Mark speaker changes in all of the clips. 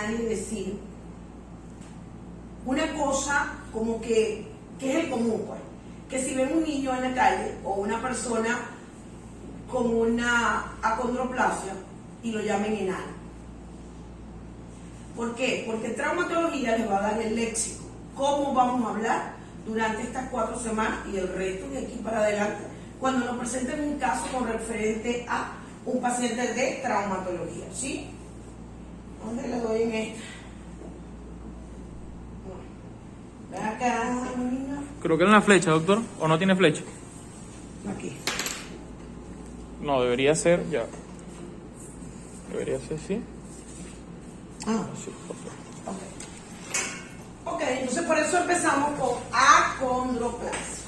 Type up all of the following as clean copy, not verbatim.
Speaker 1: nadie decir una cosa como que es el común, pues. Que si ven un niño en la calle o una persona con una acondroplasia y lo llamen enano. ¿Por qué? Porque traumatología les va a dar el léxico. ¿Cómo vamos a hablar durante estas 4 semanas y el resto de aquí para adelante cuando nos presenten un caso con referente a un paciente de traumatología? ¿Sí? ¿Dónde le doy en esta? Ven acá, niña.
Speaker 2: Creo que en la flecha, doctor. ¿O no tiene flecha?
Speaker 1: Aquí.
Speaker 2: No, debería ser ya. Debería ser, sí.
Speaker 1: Ah,
Speaker 2: Sí, por favor.
Speaker 1: Ok, entonces por eso empezamos con acondroplasia.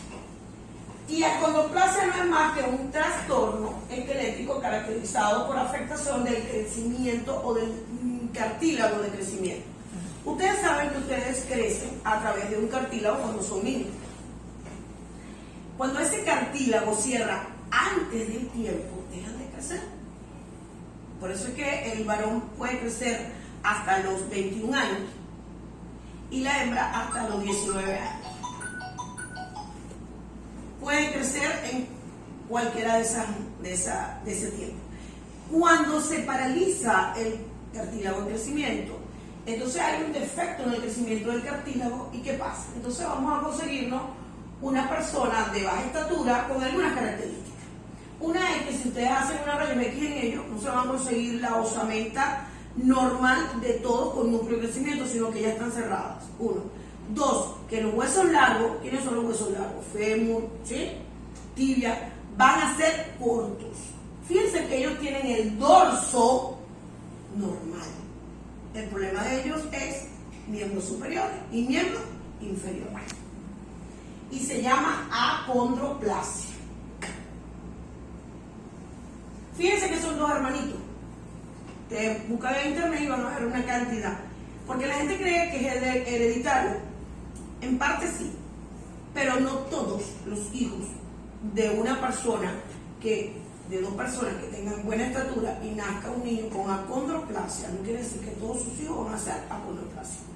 Speaker 1: Y acondroplasia no es más que un trastorno esquelético caracterizado por afectación del crecimiento o del cartílago de crecimiento. Ustedes saben que ustedes crecen a través de un cartílago cuando son niños. Cuando ese cartílago cierra antes del tiempo, dejan de crecer. Por eso es que el varón puede crecer hasta los 21 años y la hembra hasta los 19 años. Pueden crecer en cualquiera de ese tiempo. Cuando se paraliza el cartílago en crecimiento, entonces hay un defecto en el crecimiento del cartílago. ¿Y qué pasa? Entonces vamos a conseguirnos una persona de baja estatura con algunas características. Una es que si ustedes hacen una rayos X en ellos, no se van a conseguir la osamenta normal de todos con núcleo de crecimiento, sino que ya están cerradas. 1. 2, que los huesos largos, ¿quiénes son los huesos largos? Fémur, ¿sí? Tibia, van a ser cortos. Fíjense que ellos tienen el dorso normal. El problema de ellos es miembros superiores y miembros inferiores. Y se llama acondroplasia. Fíjense que son 2 hermanitos. Te buscan en internet y van a ver una cantidad. Porque la gente cree que es hereditario. En parte sí. Pero no todos los hijos de una persona de 2 personas que tengan buena estatura y nazca un niño con acondroplasia, no quiere decir que todos sus hijos van a ser acondroplásicos.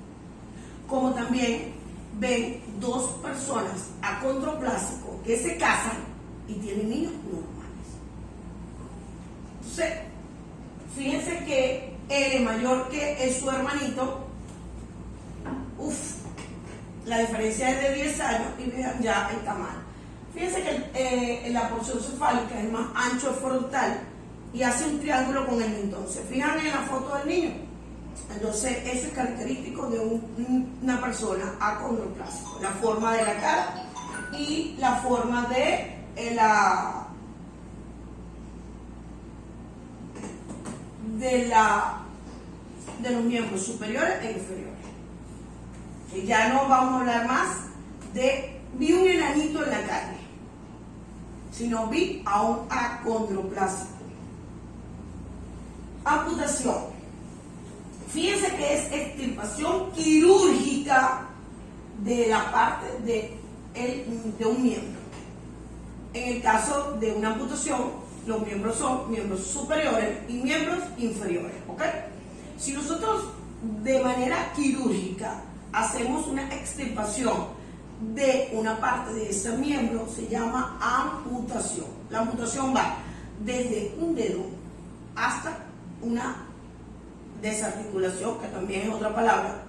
Speaker 1: Como también ven 2 personas acondroplásicos que se casan y tienen niños normales. Entonces, fíjense que él es mayor que su hermanito. La diferencia es de 10 años y vean ya el tamaño. Fíjense que la porción cefálica es más ancho frontal y hace un triángulo con el mentón. ¿Se fijan en la foto del niño? Entonces, eso es característico de una persona acondroplásica. La forma de la cara y la forma de los miembros superiores e inferiores. Que ya no vamos a hablar más de vi un enanito en la calle, sino vi a un acondroplásico. Amputación. Fíjense que es extirpación quirúrgica de la parte de un miembro. En el caso de una amputación, los miembros son miembros superiores y miembros inferiores, ¿ok? Si nosotros de manera quirúrgica hacemos una extirpación de una parte de ese miembro, se llama amputación. La amputación va desde un dedo hasta una desarticulación, que también es otra palabra,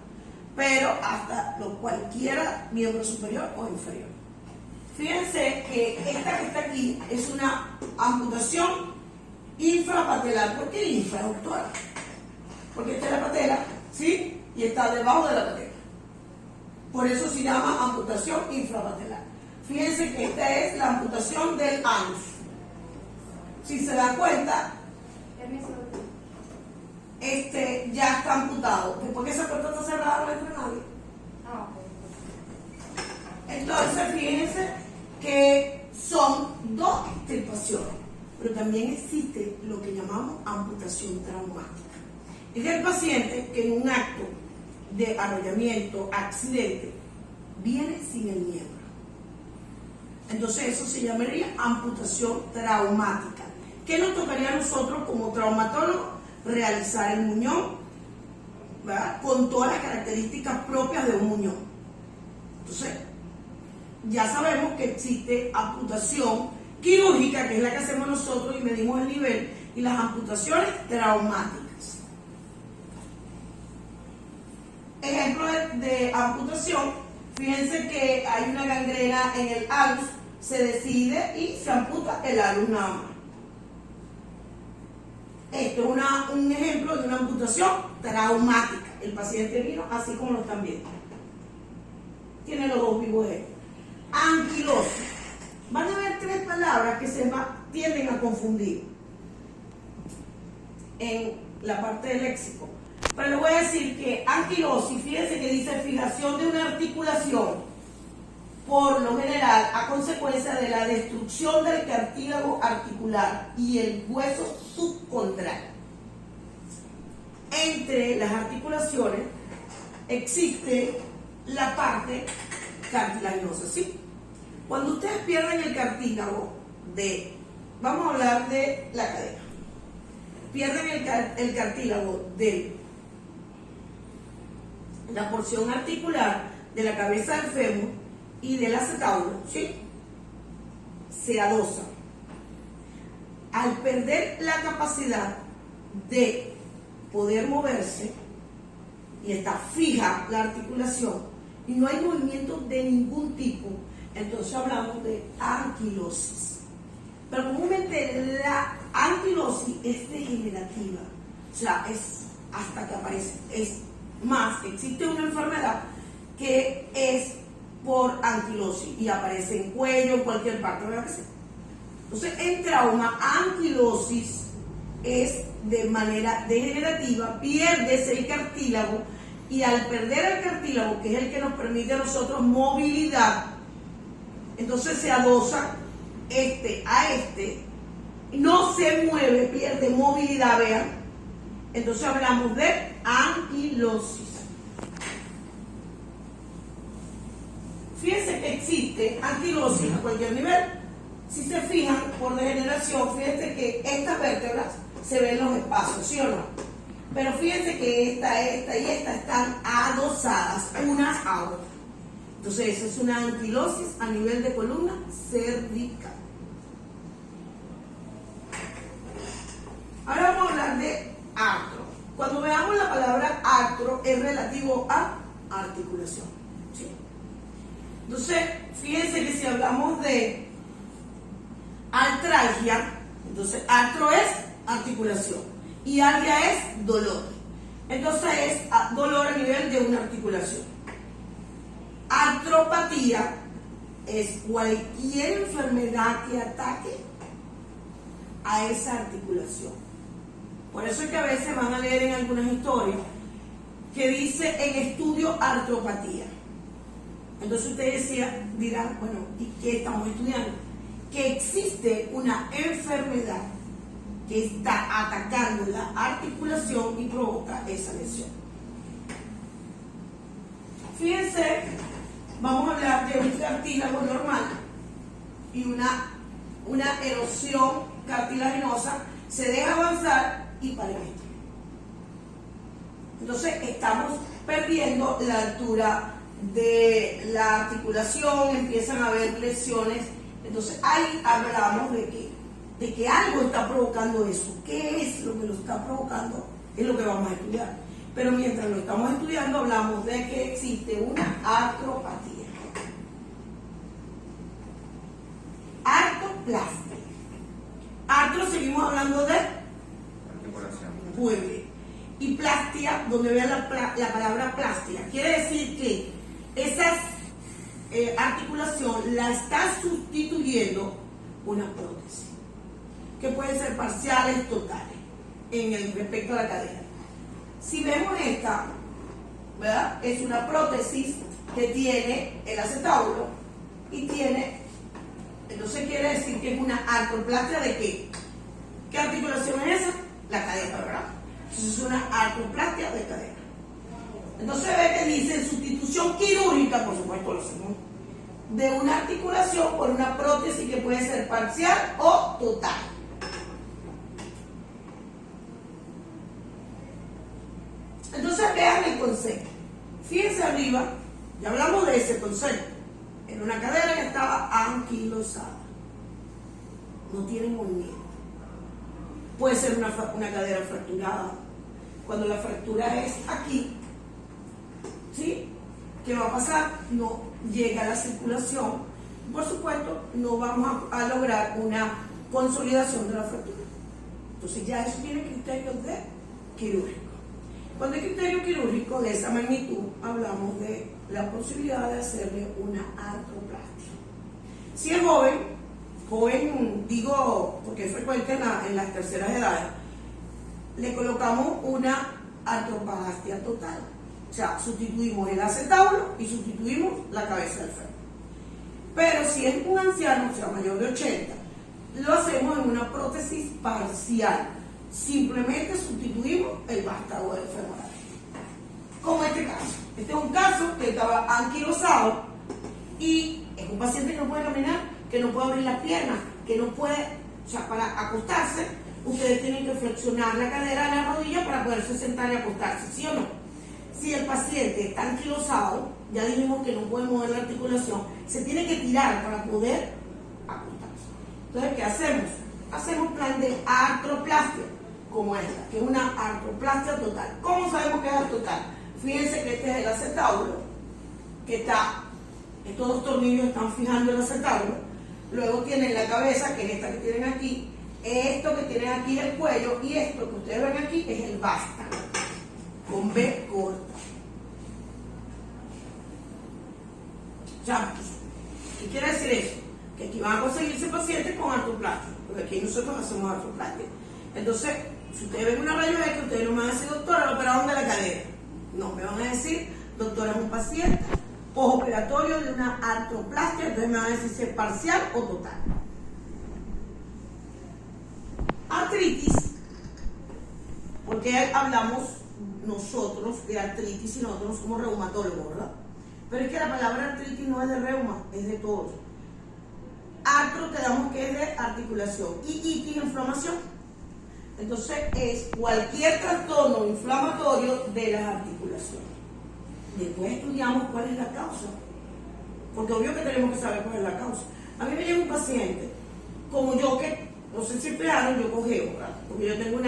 Speaker 1: pero hasta cualquiera miembro superior o inferior. Fíjense que esta que está aquí es una amputación infrapatelar. ¿Por qué infra, doctora? Porque esta es la patela, ¿sí? Y está debajo de la patela. Por eso se llama amputación infrapatelar. Fíjense que esta es la amputación del anus. Si se dan cuenta, ya está amputado. Después que esa puerta está cerrada, no entra nadie. Entonces, fíjense que son 2 extirpaciones, pero también existe lo que llamamos amputación traumática. Es el paciente que en un acto de arrollamiento, accidente, viene sin el miembro. Entonces eso se llamaría amputación traumática. ¿Qué nos tocaría a nosotros como traumatólogos? Realizar el muñón ¿verdad?, con todas las características propias de un muñón. Entonces, ya sabemos que existe amputación quirúrgica, que es la que hacemos nosotros y medimos el nivel, y las amputaciones traumáticas. Ejemplo de amputación: fíjense que hay una gangrena en el alus, se decide y se amputa el alus nada más. Esto es un ejemplo de una amputación traumática. El paciente vino así como lo están viendo. Tiene los dos vivos ejemplos. Anquilosis. Van a ver tres palabras que se tienden a confundir en la parte del léxico. Pero les voy a decir que anquilosis, fíjense que dice fijación de una articulación, por lo general a consecuencia de la destrucción del cartílago articular y el hueso subcondral. Entre las articulaciones existe la parte cartilaginosa, ¿sí? Cuando ustedes pierden el cartílago vamos a hablar de la cadera, pierden el cartílago de la porción articular de la cabeza del fémur y del acetábulo, ¿sí?, se adosa. Al perder la capacidad de poder moverse y está fija la articulación y no hay movimiento de ningún tipo, entonces hablamos de anquilosis. Pero comúnmente la anquilosis es degenerativa, o sea, es hasta que aparece. Es más, existe una enfermedad que es por anquilosis y aparece en cuello, en cualquier parte, ¿verdad que sí? Entonces, en trauma, anquilosis es de manera degenerativa, pierdes el cartílago y al perder el cartílago, que es el que nos permite a nosotros movilidad, entonces se adosa a no se mueve, pierde movilidad, vean. Entonces hablamos de anquilosis. Fíjense que existe anquilosis a cualquier nivel. Si se fijan por degeneración, fíjense que estas vértebras se ven los espacios, ¿sí o no? Pero fíjense que esta y esta están adosadas unas a otras. Entonces, eso es una anquilosis a nivel de columna cervical. Ahora vamos a hablar de artro. Cuando veamos la palabra artro, es relativo a articulación, ¿sí? Entonces, fíjense que si hablamos de artralgia, entonces artro es articulación y algia es dolor. Entonces es dolor a nivel de una articulación. Artropatía es cualquier enfermedad que ataque a esa articulación. Por eso es que a veces van a leer en algunas historias que dice en estudio artropatía. Entonces ustedes dirán, bueno, ¿y qué estamos estudiando? Que existe una enfermedad que está atacando la articulación y provoca esa lesión. Fíjense, vamos a hablar de un cartílago normal y una erosión cartilaginosa, se deja avanzar y para esto. Entonces estamos perdiendo la altura de la articulación, empiezan a haber lesiones. Entonces ahí hablamos de que algo está provocando eso. ¿Qué es lo que lo está provocando? Es lo que vamos a estudiar. Pero mientras lo estamos estudiando, hablamos de que existe una artropatía. Artoplastia. Artro, seguimos hablando de
Speaker 3: articulación.
Speaker 1: Muy bien. Y plastia, donde vean la palabra plástica, quiere decir que esa articulación la está sustituyendo una prótesis, que pueden ser parciales, totales, en el respecto a la cadera. Si vemos esta, ¿verdad?, es una prótesis que tiene el acetábulo y tiene, entonces quiere decir que es una artroplastia de qué. ¿Qué articulación es esa? La cadera, ¿verdad? Entonces es una artroplastia de cadera. Entonces ve que dice sustitución quirúrgica, por supuesto lo hacemos, de una articulación por una prótesis que puede ser parcial o total. Entonces vean concepto. Fíjense arriba, ya hablamos de ese concepto. Era una cadera que estaba anquilosada. No tiene movimiento. Puede ser una cadera fracturada. Cuando la fractura es aquí, ¿sí? ¿Qué va a pasar? No llega la circulación. Por supuesto, no vamos a lograr una consolidación de la fractura. Entonces ya eso tiene criterios de quirúrgico. Cuando hay criterio quirúrgico de esa magnitud, hablamos de la posibilidad de hacerle una artroplastia. Si es joven digo porque es frecuente en las terceras edades, le colocamos una artroplastia total. O sea, sustituimos el acetábulo y sustituimos la cabeza del fémur. Pero si es un anciano, o sea, mayor de 80, lo hacemos en una prótesis parcial. Simplemente sustituimos el vástago del femoral. Como este caso. Este es un caso que estaba anquilosado y es un paciente que no puede caminar, que no puede abrir las piernas, que no puede, o sea, para acostarse, ustedes tienen que flexionar la cadera de la rodilla para poderse sentar y acostarse, ¿sí o no? Si el paciente está anquilosado, ya dijimos que no puede mover la articulación, se tiene que tirar para poder acostarse. Entonces, ¿qué hacemos? Hacemos plan de artroplastia, como esta, que es una artroplastia total. ¿Cómo sabemos que es total? Fíjense que este es el acetábulo, que está, estos dos tornillos están fijando el acetábulo. Luego tienen la cabeza, que es esta que tienen aquí, esto que tienen aquí es el cuello, y esto que ustedes ven aquí es el vástago, con B corta. Ya, ¿qué quiere decir eso? Que aquí van a conseguirse pacientes con artroplastia, porque aquí nosotros hacemos artroplastia. Entonces, si ustedes ven una rayo X, ustedes no me van a decir, doctora, lo operaron de la cadera. No, me van a decir, doctora, es un paciente postoperatorio de una artroplastia, entonces me van a decir si es parcial o total. Artritis, porque hablamos nosotros de artritis y nosotros somos reumatólogos, ¿verdad? Pero es que la palabra artritis no es de reuma, es de todo. Artro quedamos que es de articulación y itis, inflamación. Entonces es cualquier trastorno inflamatorio de las articulaciones. Después estudiamos cuál es la causa, porque obvio que tenemos que saber cuál es la causa. A mí me llega un paciente, como yo, que no sé si emplearon, yo cogeo, ¿verdad? Porque yo tengo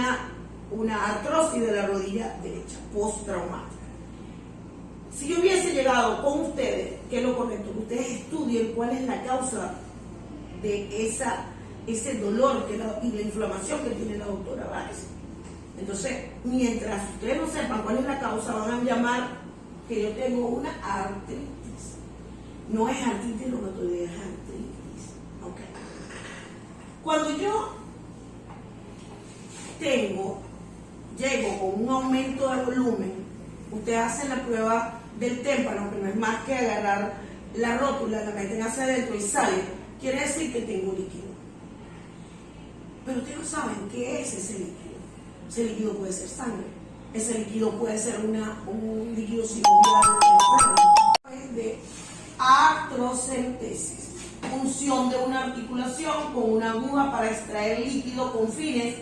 Speaker 1: una artrosis de la rodilla derecha, postraumática. Si yo hubiese llegado con ustedes, que es lo correcto, que ustedes estudien cuál es la causa de ese dolor y la inflamación que tiene la doctora Báez. Entonces, mientras ustedes no sepan cuál es la causa, van a llamar que yo tengo una artritis. No es artritis reumatoidea, es artritis. Okay. Cuando yo llego con un aumento de volumen, ustedes hacen la prueba del témpano, que no es más que agarrar la rótula, la meten hacia adentro y sale, quiere decir que tengo líquido. Pero ustedes no saben qué es ese líquido. Ese líquido puede ser sangre, ese líquido puede ser un líquido sinovial de artrocentesis, función de una articulación con una aguja para extraer líquido con fines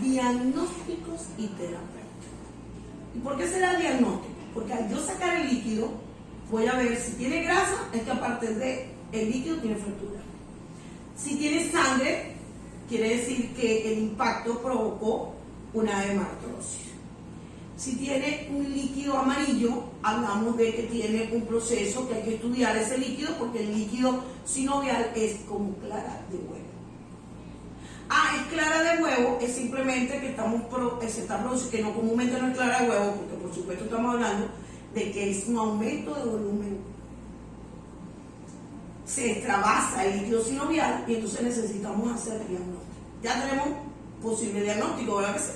Speaker 1: diagnósticos y terapéuticos. ¿Y por qué será diagnóstico? Porque al yo sacar el líquido, voy a ver si tiene grasa, es que aparte del líquido tiene fractura. Si tiene sangre, quiere decir que el impacto provocó una hemartrosis. Si tiene un líquido amarillo, hablamos de que tiene un proceso que hay que estudiar ese líquido, porque el líquido sinovial es como clara de huevo. Es clara de huevo, es simplemente que se está produciendo, que no comúnmente no es clara de huevo, porque por supuesto estamos hablando de que es un aumento de volumen. Se extravasa el líquido sinovial y entonces necesitamos hacer diagnóstico. Ya tenemos posible diagnóstico, ¿verdad que sí?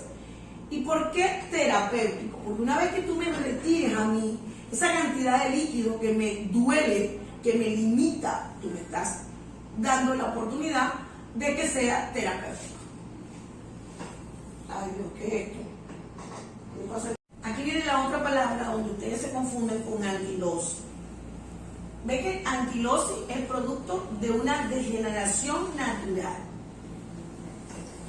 Speaker 1: ¿Y por qué terapéutico? Porque una vez que tú me retires a mí esa cantidad de líquido que me duele, que me limita, tú me estás dando la oportunidad de que sea terapéutico. Ay Dios, ¿qué es esto? ¿Qué pasa? Aquí viene la otra palabra donde ustedes se confunden con anquilosis. Ve que anquilosis es producto de una degeneración natural.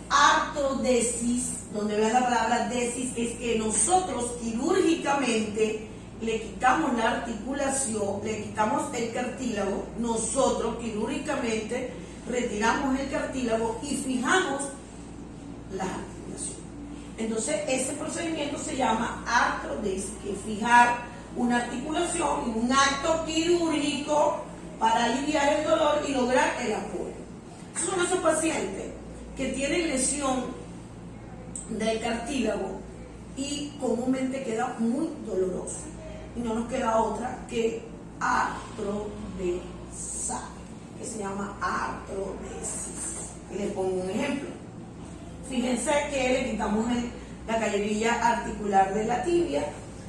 Speaker 1: Artrodesis donde vean la palabra desis, es que nosotros quirúrgicamente le quitamos la articulación, le quitamos el cartílago, nosotros quirúrgicamente retiramos el cartílago y fijamos las articulaciones. Entonces, ese procedimiento se llama artrodesis, que es fijar una articulación en un acto quirúrgico para aliviar el dolor y lograr el apoyo. Esos son esos pacientes que tienen lesión del cartílago y comúnmente queda muy doloroso. Y no nos queda otra que artrodesar, que se llama artrodesis. Y les pongo un ejemplo. Fíjense que le quitamos la calleguilla articular de la tibia,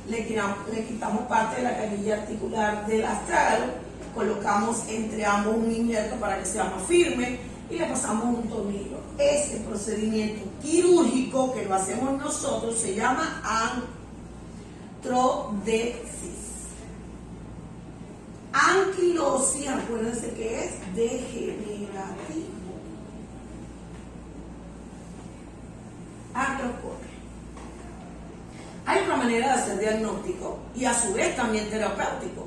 Speaker 1: le quitamos parte de la calleguilla articular del astrágalo, colocamos entre ambos un injerto para que sea más firme y le pasamos un tornillo. Ese procedimiento quirúrgico que lo hacemos nosotros se llama artrodesis. Anquilosis, acuérdense que es degenerativo. Artroscopia. Hay otra manera de hacer diagnóstico y a su vez también terapéutico.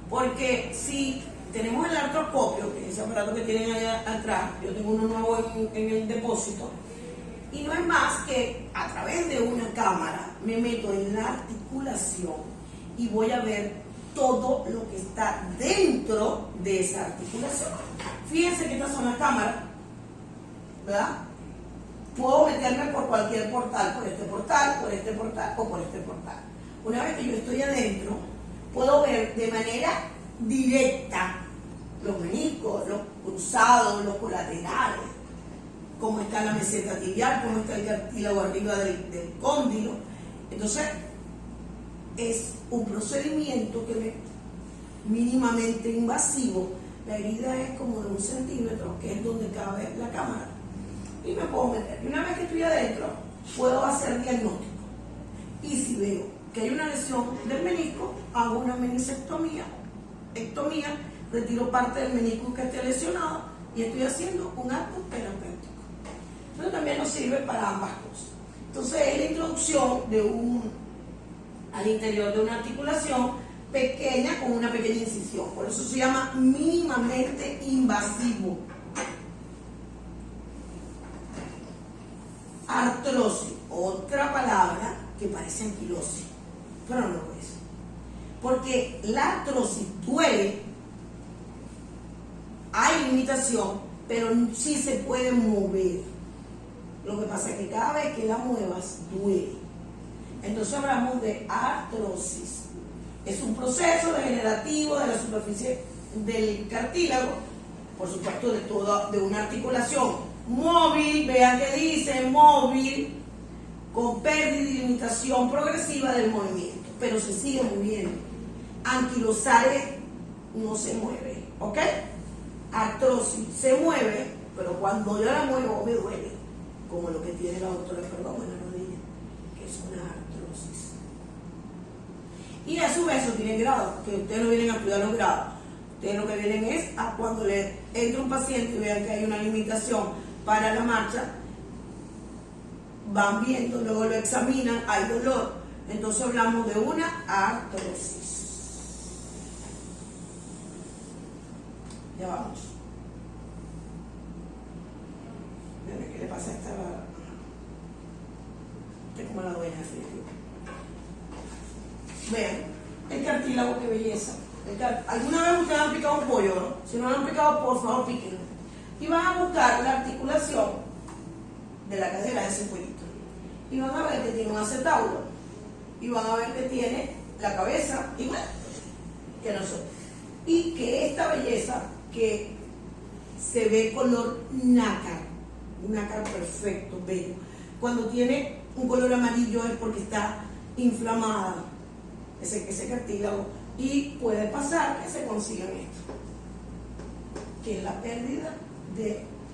Speaker 1: Porque si tenemos el artroscopio, que es ese aparato que tienen allá atrás, yo tengo uno nuevo en el depósito, y no es más que a través de una cámara me meto en la articulación y voy a ver todo lo que está dentro de esa articulación. Fíjense que estas son las cámaras, ¿verdad? Puedo meterme por cualquier portal, por este portal, por este portal o por este portal. Una vez que yo estoy adentro, puedo ver de manera directa los meniscos, los cruzados, los colaterales, cómo está la meseta tibial, cómo está el cartílago arriba del cóndilo. Entonces, es un procedimiento que mínimamente invasivo. La herida es como de 1 centímetro, que es donde cabe la cámara. Y me puedo meter. Y una vez que estoy adentro, puedo hacer diagnóstico. Y si veo que hay una lesión del menisco, hago una meniscectomía, retiro parte del menisco que esté lesionado y estoy haciendo un acto terapéutico. Pero también nos sirve para ambas cosas. Entonces, es la introducción al interior de una articulación pequeña con una pequeña incisión. Por eso se llama mínimamente invasivo. Artrosis, otra palabra que parece anquilosis, pero no lo es. Porque la artrosis duele, hay limitación, pero sí se puede mover. Lo que pasa es que cada vez que la muevas, duele. Entonces hablamos de artrosis. Es un proceso degenerativo de la superficie del cartílago, por supuesto de una articulación móvil, vean que dice móvil, con pérdida y limitación progresiva del movimiento, pero se sigue moviendo. Anquilosales no se mueve, ¿ok? Artrosis se mueve, pero cuando yo la muevo me duele, como lo que tiene la doctora Perdomo en la rodilla, que es una artrosis. Y a su vez eso tiene grados, que ustedes no vienen a estudiar los grados. Ustedes lo que vienen es a cuando le entra un paciente y vean que hay una limitación para la marcha, van viendo, luego lo examinan, hay dolor, entonces hablamos de una artrosis. Ya vamos. Vean qué le pasa a esta. Es como la dueña definitiva. Vean, el cartílago, qué belleza. ¿Alguna vez ustedes han picado un pollo, no? Si no lo han picado, por favor, píquenlo. Y van a buscar la articulación de la cadera de ese pollito. Y van a ver que tiene un acetábulo. Y van a ver que tiene la cabeza igual que nosotros. Y que esta belleza que se ve color nácar, un nácar perfecto, bello. Cuando tiene un color amarillo es porque está inflamada ese cartílago. Y puede pasar que se consigan esto, que es la pérdida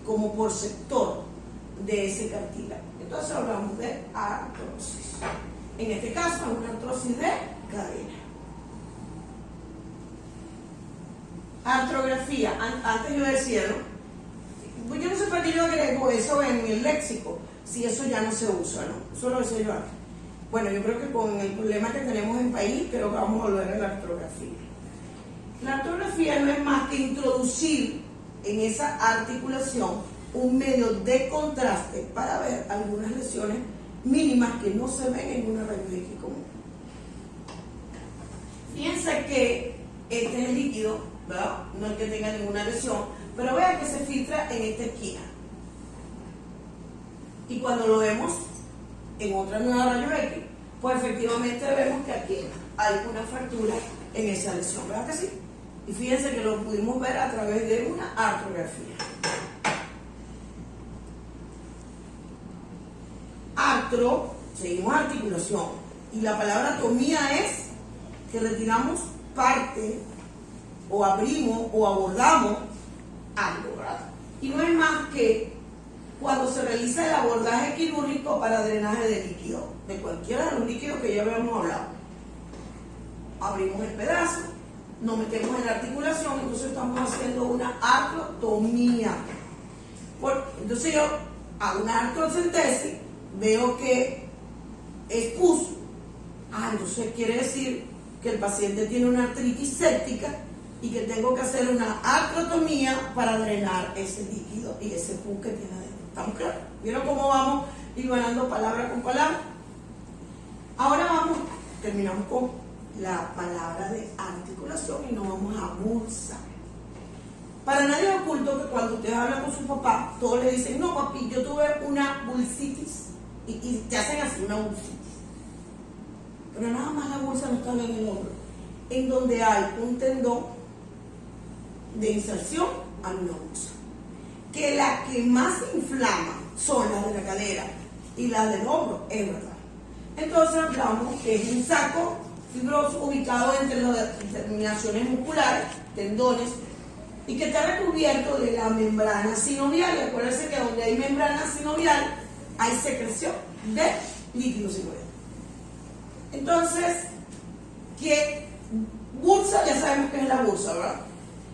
Speaker 1: como por sector de ese cartílago. Entonces hablamos de artrosis. En este caso es una artrosis de cadera. Artrografía, antes yo decía, ¿no? Pues yo no sé para qué yo agrego eso en el léxico, si eso ya no se usa, ¿no? Eso lo decía yo antes. Bueno, yo creo que con el problema que tenemos en el país, creo que vamos a volver a la ortografía. La ortografía no es más que introducir en esa articulación un medio de contraste para ver algunas lesiones mínimas que no se ven en una rayos X común. Fíjense que este es el líquido, ¿verdad? No es que tenga ninguna lesión, pero vean que se filtra en esta esquina. Y cuando lo vemos en otra nueva rayos X, pues efectivamente vemos que aquí hay una fractura en esa lesión, ¿verdad que sí? Y fíjense que lo pudimos ver a través de una artrografía. Artro, seguimos articulación. Y la palabra tomía es que retiramos parte, o abrimos, o abordamos algo, ¿verdad? Y no es más que cuando se realiza el abordaje quirúrgico para drenaje de líquido, de cualquiera de los líquidos que ya habíamos hablado. Abrimos el pedazo, nos metemos en la articulación, entonces estamos haciendo una artrotomía. Entonces yo hago una artrocentesis, veo que es pus. Entonces quiere decir que el paciente tiene una artritis séptica y que tengo que hacer una artrotomía para drenar ese líquido y ese pus que tiene adentro. ¿Estamos claros? ¿Vieron cómo vamos igualando palabra con palabra? Ahora terminamos con la palabra de articulación y nos vamos a bursa. Para nadie es oculto que cuando usted habla con su papá, todos le dicen, no papi, yo tuve una bursitis, y te hacen así, una bursitis. Pero nada más la bursa no está en el hombro, en donde hay un tendón de inserción a una bursa. Que la que más inflama son las de la cadera y las del hombro, es verdad. Entonces hablamos que es un saco fibroso ubicado entre las terminaciones musculares, tendones, y que está recubierto de la membrana sinovial. Y acuérdense que donde hay membrana sinovial hay secreción de líquido sinovial. Entonces, que bursa, ya sabemos que es la bursa, ¿verdad?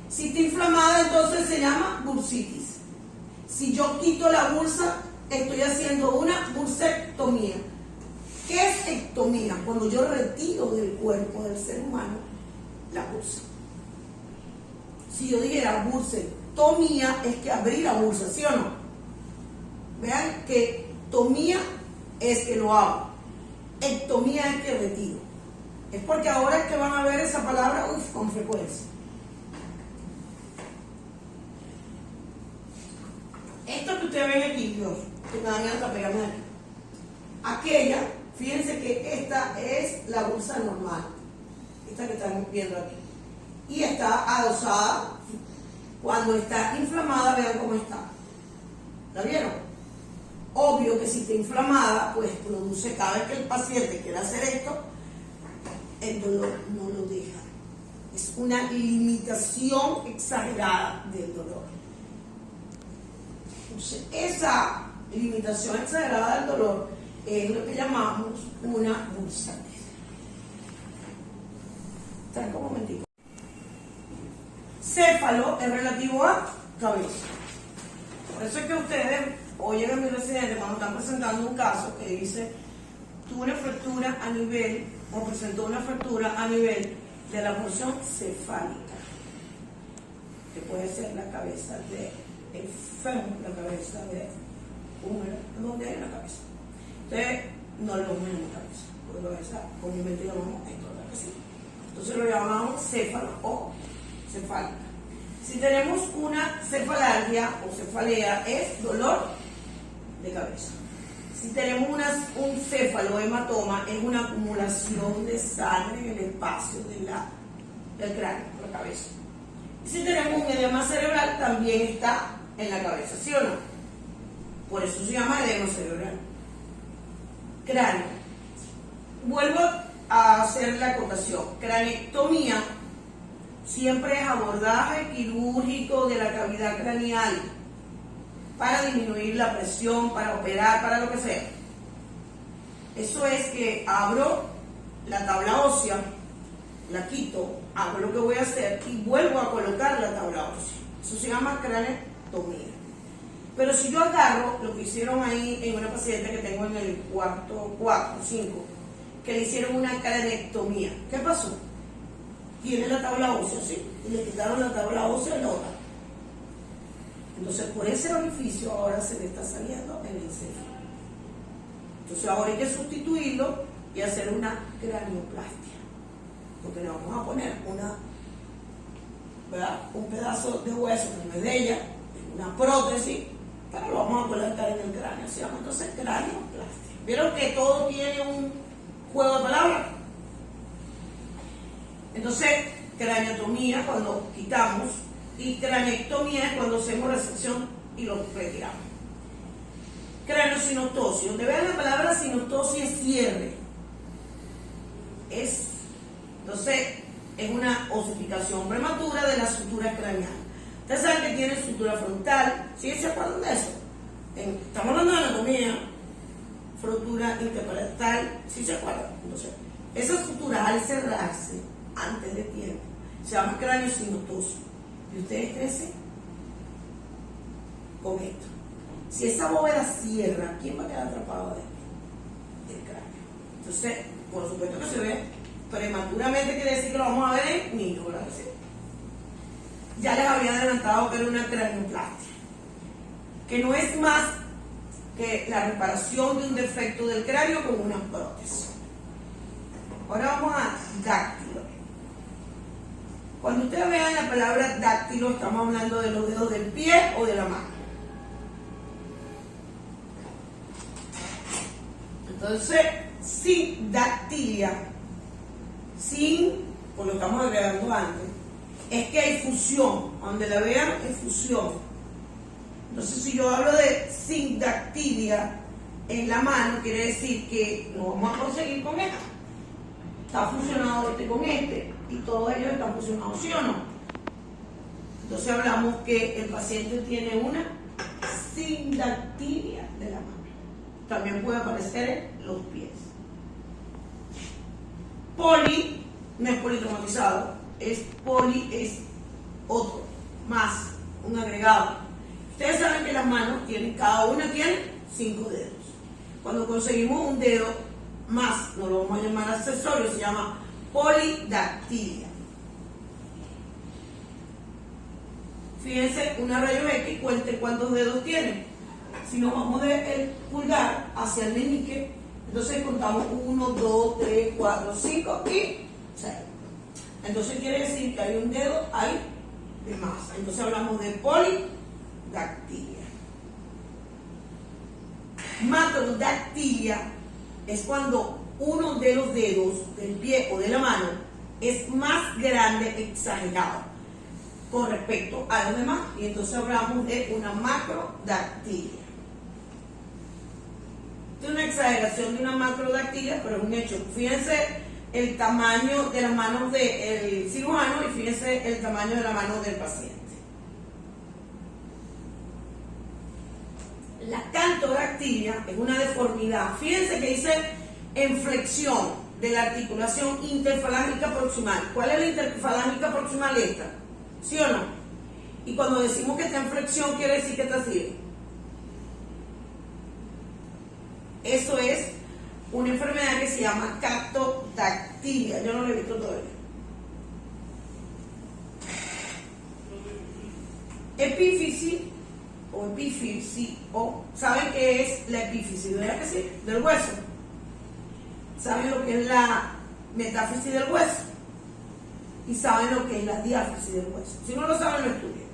Speaker 1: Si está inflamada, entonces se llama bursitis. Si yo quito la bursa, estoy haciendo una bursectomía. ¿Qué es ectomía? Cuando yo retiro del cuerpo del ser humano la bursa. Si yo dijera bursectomía, es que abrí la bursa, ¿sí o no? Vean que tomía es que lo hago. Ectomía es que retiro. Es porque ahora es que van a ver esa palabra con frecuencia. Esto que ustedes ven aquí, Dios, que me da miedo hasta pegarme aquí. Aquella, fíjense que esta es la bursa normal, esta que están viendo aquí. Y está adosada. Cuando está inflamada, vean cómo está. ¿La vieron? Obvio que si está inflamada, pues produce, cada vez que el paciente quiere hacer esto, el dolor no lo deja. Es una limitación exagerada del dolor. Entonces, esa limitación exagerada del dolor es lo que llamamos una bursitis. Esperen un momentito. Céfalo es relativo a cabeza. Por eso es que ustedes oyen a mi residente cuando están presentando un caso que dice tuvo una fractura a nivel, o presentó una fractura a nivel de la porción cefálica, que puede ser la cabeza del fémur, la cabeza de húmero, donde hay una cabeza. Entonces, no lo vemos en la cabeza, porque la cabeza comúnmente lo vemos en toda la cabeza. Entonces lo llamamos céfalo o cefálica. Si tenemos una cefalalgia o cefalea, es dolor de cabeza. Si tenemos un cefalohematoma, es una acumulación de sangre en el espacio del cráneo, de la cabeza. Y si tenemos un edema cerebral, también está en la cabeza, ¿sí o no? Por eso se llama edema cerebral. Cráneo. Vuelvo a hacer la acotación. Craneectomía siempre es abordaje quirúrgico de la cavidad craneal para disminuir la presión, para operar, para lo que sea. Eso es que abro la tabla ósea, la quito, hago lo que voy a hacer y vuelvo a colocar la tabla ósea. Eso se llama craneectomía. Pero si yo agarro lo que hicieron ahí en una paciente que tengo en el cuarto 4, 5, que le hicieron una cranectomía, ¿qué pasó? Tiene la tabla ósea, ¿sí? Y le quitaron la tabla ósea y la otra. Entonces, por ese orificio ahora se le está saliendo el encéfalo. Entonces, ahora hay que sustituirlo y hacer una cranioplastia. Porque le vamos a poner un pedazo de hueso que no es de ella, una prótesis, pero lo vamos a colocar en el cráneo. Se llama entonces cranioplastia. ¿Vieron que todo tiene un juego de palabras? Entonces, craniotomía cuando quitamos y cranectomía es cuando hacemos resección y lo retiramos. Craniosynostosis, donde vean la palabra sinostosis es cierre. Entonces, es una osificación prematura de la sutura craneal. Ustedes saben que tiene sutura frontal, ¿sí se acuerdan de eso? Estamos hablando de anatomía, sutura interparietal, ¿sí se acuerdan? Entonces, esa sutura al cerrarse antes de tiempo se llama craniosynostosis. Y ustedes crecen con esto. Si esa bóveda cierra, ¿quién va a quedar atrapado dentro? El cráneo. Entonces, por supuesto que se ve prematuramente, quiere decir que lo vamos a ver en niños, ¿verdad? Ya les había adelantado que era una cranioplastia, que no es más que la reparación de un defecto del cráneo con una prótesis. Ahora vamos a dáctilo. Cuando ustedes vean la palabra dáctilo, estamos hablando de los dedos del pie o de la mano. Entonces, sin dactilia, por lo que estamos agregando antes, es que hay fusión. Donde la vean es fusión. Entonces, si yo hablo de sin dactilia en la mano, quiere decir que no vamos a conseguir con esta. Está fusionado este con este y todos ellos están fusionados, ¿sí o no? Entonces hablamos que el paciente tiene una sindactilia de la mano. También puede aparecer en los pies. Poli no es politraumatizado, es otro, más, un agregado. Ustedes saben que las manos cada una tiene 5 dedos. Cuando conseguimos un dedo más, no lo vamos a llamar accesorio, se llama polidactilia. Fíjense, una rayo X, cuente cuántos dedos tiene. Si nos vamos del pulgar hacia el meñique, entonces contamos 1, 2, 3, 4, 5 y 6. Entonces quiere decir que hay un dedo, hay de más. Entonces hablamos de polidactilia. Macrodactilia es cuando uno de los dedos del pie o de la mano es más grande, exagerado, con respecto a los demás. Y entonces hablamos de una macrodactilia. Es una exageración de una macrodactilia, pero es un hecho. Fíjense el tamaño de las manos del cirujano y fíjense el tamaño de la mano del paciente. La cantodactilia es una deformidad. Fíjense que dice en flexión de la articulación interfalángica proximal. ¿Cuál es la interfalángica proximal esta? ¿Sí o no? Y cuando decimos que está en flexión, quiere decir que está así. Eso es una enfermedad que se llama catodactilia. Yo no lo he visto todavía. Epífisis o epífisis, ¿saben qué es la epífisis? ¿Verdad que sí? Del hueso. ¿Saben lo que es la metáfisis del hueso? Y saben lo que es la diáfisis del hueso. Si no lo saben, lo estudian.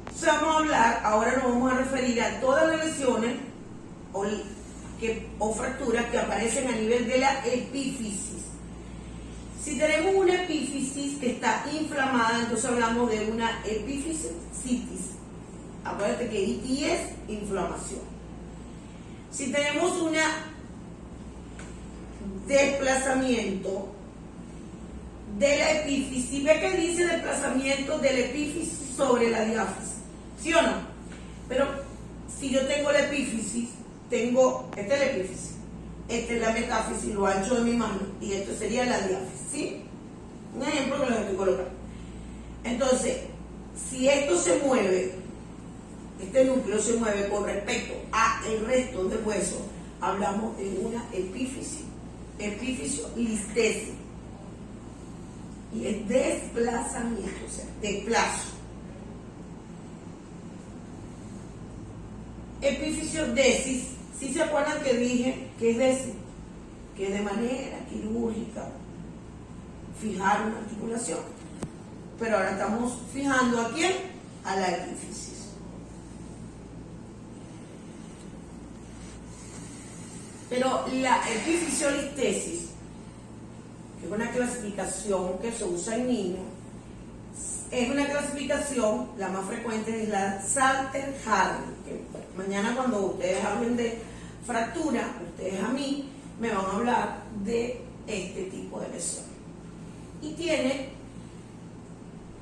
Speaker 1: Entonces vamos a hablar, ahora nos vamos a referir a todas las lesiones o fracturas que aparecen a nivel de la epífisis. Si tenemos una epífisis que está inflamada, entonces hablamos de una epifisitis. Acuérdate que IT es inflamación. Si tenemos un desplazamiento de la epífisis, ¿ve que dice desplazamiento de la epífisis sobre la diáfisis? ¿Sí o no? Pero si yo tengo la epífisis, esta es la epífisis, esta es la metáfisis, lo ancho de mi mano, y esto sería la diáfisis, ¿sí? Un ejemplo que lo estoy colocando. Entonces, si esto se mueve, este núcleo se mueve con respecto al resto del hueso, hablamos de una epífisis, epífisis-listesis. Y es desplazamiento, o sea, desplazo. Epífisis-desis, si se acuerdan que dije que es desis, que de manera quirúrgica fijar una articulación. Pero ahora estamos fijando a quién, a la epífisis. Pero la epifisiolistesis, que es una clasificación que se usa en niños, es una clasificación, la más frecuente es la Salter-Hardy, que mañana cuando ustedes hablen de fractura, ustedes a mí me van a hablar de este tipo de lesión. Y tiene,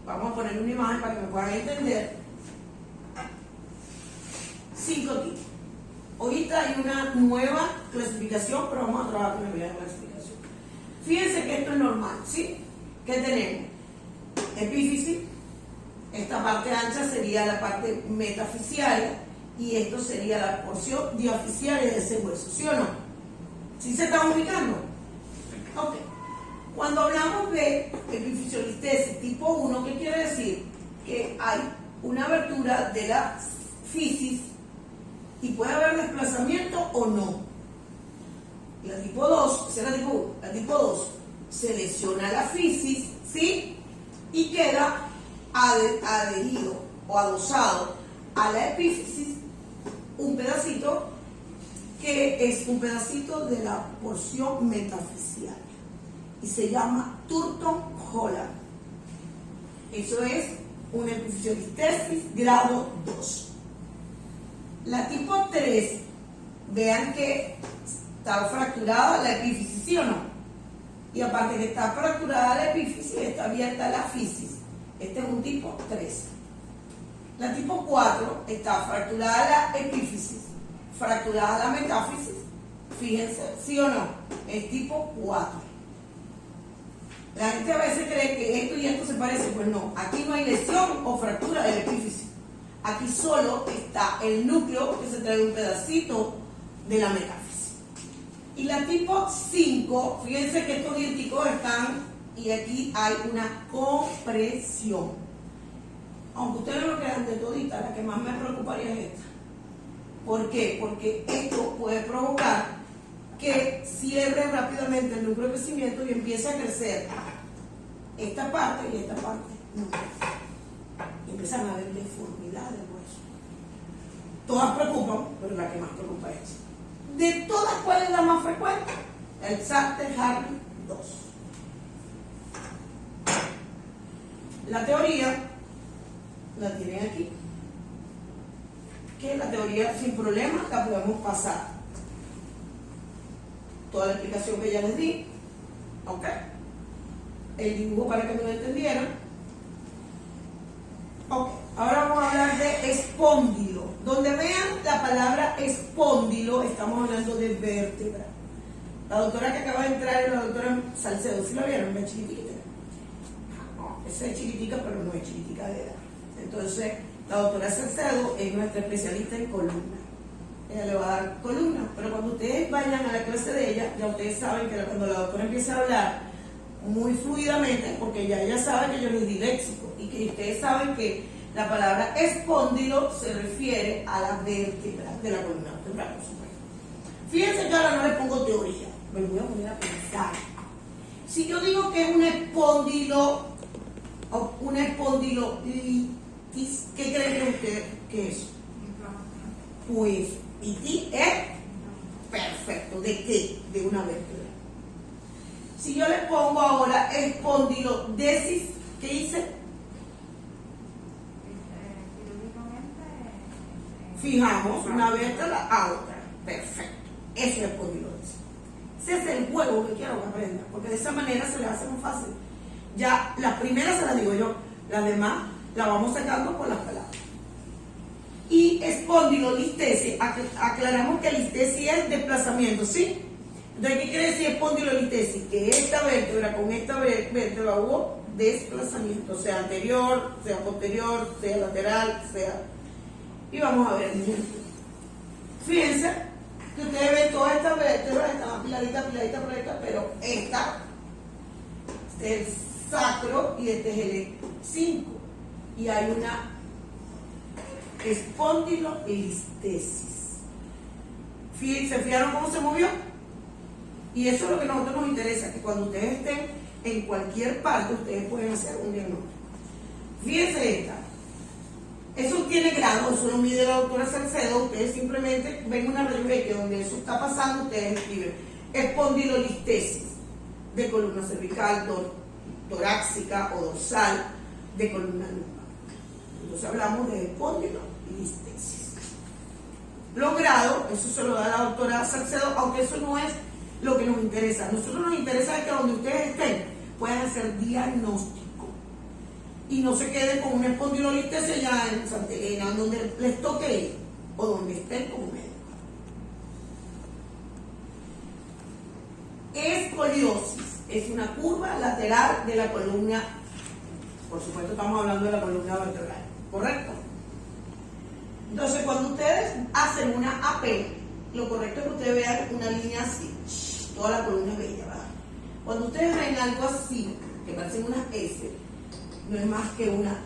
Speaker 1: vamos a poner una imagen para que me puedan entender, 5 tipos. Ahorita hay una nueva clasificación, pero vamos a trabajar con la primera clasificación. Fíjense que esto es normal, ¿sí? ¿Qué tenemos? Epífisis, esta parte ancha sería la parte metafisiaria y esto sería la porción diafisiaria de ese hueso, ¿sí o no? ¿Sí se están ubicando? Ok. Cuando hablamos de epifisiolistesis tipo 1, ¿qué quiere decir? Que hay una abertura de la fisis y puede haber desplazamiento o no. La tipo 2, esa es la tipo 1, la tipo 2 se lesiona la fisis, ¿sí? Y queda adherido o adosado a la epífisis un pedacito que es un pedacito de la porción metafisial y se llama Turton-Holland. Eso es una epifisiolistesis grado 2. La tipo 3, vean que está fracturada la epífisis, ¿sí o no? Y aparte que está fracturada la epífisis, está abierta la fisis. Este es un tipo 3. La tipo 4 está fracturada la epífisis, fracturada la metáfisis. Fíjense, ¿sí o no? Es tipo 4. La gente a veces cree que esto y esto se parecen. Pues no, aquí no hay lesión o fractura de la epífisis. Aquí solo está el núcleo que se trae un pedacito de la metáfisis. Y la tipo 5, fíjense que estos dienticos están y aquí hay una compresión. Aunque ustedes lo crean de todita, la que más me preocuparía es esta. ¿Por qué? Porque esto puede provocar que cierre rápidamente el núcleo de crecimiento y empiece a crecer esta parte y esta parte. No. Empiezan a haber deformidades del hueso. Todas preocupan, pero la que más preocupa es esta. De todas, ¿cuál es la más frecuente? El Salter-Hardy 2. La teoría la tienen aquí, que la teoría sin problema la podemos pasar. Toda la explicación que ya les di, ok. El dibujo para que me lo entendieran. Ok, ahora vamos a hablar de espóndilo. Donde vean la palabra espóndilo, estamos hablando de vértebra. La doctora que acaba de entrar es la doctora Salcedo. ¿Sí la vieron? ¿Ve chiquitica? No, esa es chiquitica, pero no es chiquitica de edad. Entonces, la doctora Salcedo es nuestra especialista en columna. Ella le va a dar columna, pero cuando ustedes vayan a la clase de ella, ya ustedes saben que cuando la doctora empieza a hablar muy fluidamente, porque ya ella sabe que yo soy disléxico y que ustedes saben que la palabra espóndilo se refiere a las vértebras de la columna vertebral, por supuesto. Fíjense que ahora no les pongo teoría, me voy a poner a pensar. Si yo digo que es un espóndilo o una espondilolitis, ¿qué creen ustedes que es? Pues itis es perfecto. ¿De qué? De una vértebra. Si yo le pongo ahora espondilodesis, ¿qué hice? Fijamos una vértebra a otra. Perfecto. Eso es espondilodesis. Ese es el juego que quiero que aprendan, porque de esa manera se le hace muy fácil. Ya las primeras se las digo yo, las demás las vamos sacando por las palabras. Y espondilolistesis, aclaramos que listesis es desplazamiento, ¿sí? Entonces, ¿qué quiere decir espondilolistesis? Que esta vértebra con esta vértebra hubo desplazamiento, sea anterior, sea posterior, sea lateral, sea... Y vamos a ver el ejemplo. Fíjense que ustedes ven todas estas vértebras, están apiladitas, pero esta, este es el sacro y este es el 5. Y hay una espondilolistesis. ¿Se fijaron cómo se movió? Y eso es lo que a nosotros nos interesa, que cuando ustedes estén en cualquier parte, ustedes pueden hacer un diagnóstico. Fíjense esta. Eso tiene grado, eso lo mide la doctora Salcedo. Ustedes simplemente ven una rayos que donde eso está pasando, ustedes escriben espondilolistesis de columna cervical, torácica o dorsal, de columna lumbar. Entonces hablamos de espondilolistesis. Los grados, eso se lo da la doctora Salcedo, aunque eso no es lo que nos interesa. A nosotros nos interesa es que donde ustedes estén puedan hacer diagnóstico y no se queden con una espondilolistesis allá en Santa Elena, donde les toque ir o donde estén como médicos. Escoliosis es una curva lateral de la columna, por supuesto estamos hablando de la columna vertebral, ¿correcto? Entonces cuando ustedes hacen una AP, lo correcto es que ustedes vean una línea así, toda la columna bella, ¿verdad? Cuando ustedes ven algo así, que parecen unas S, no es más que una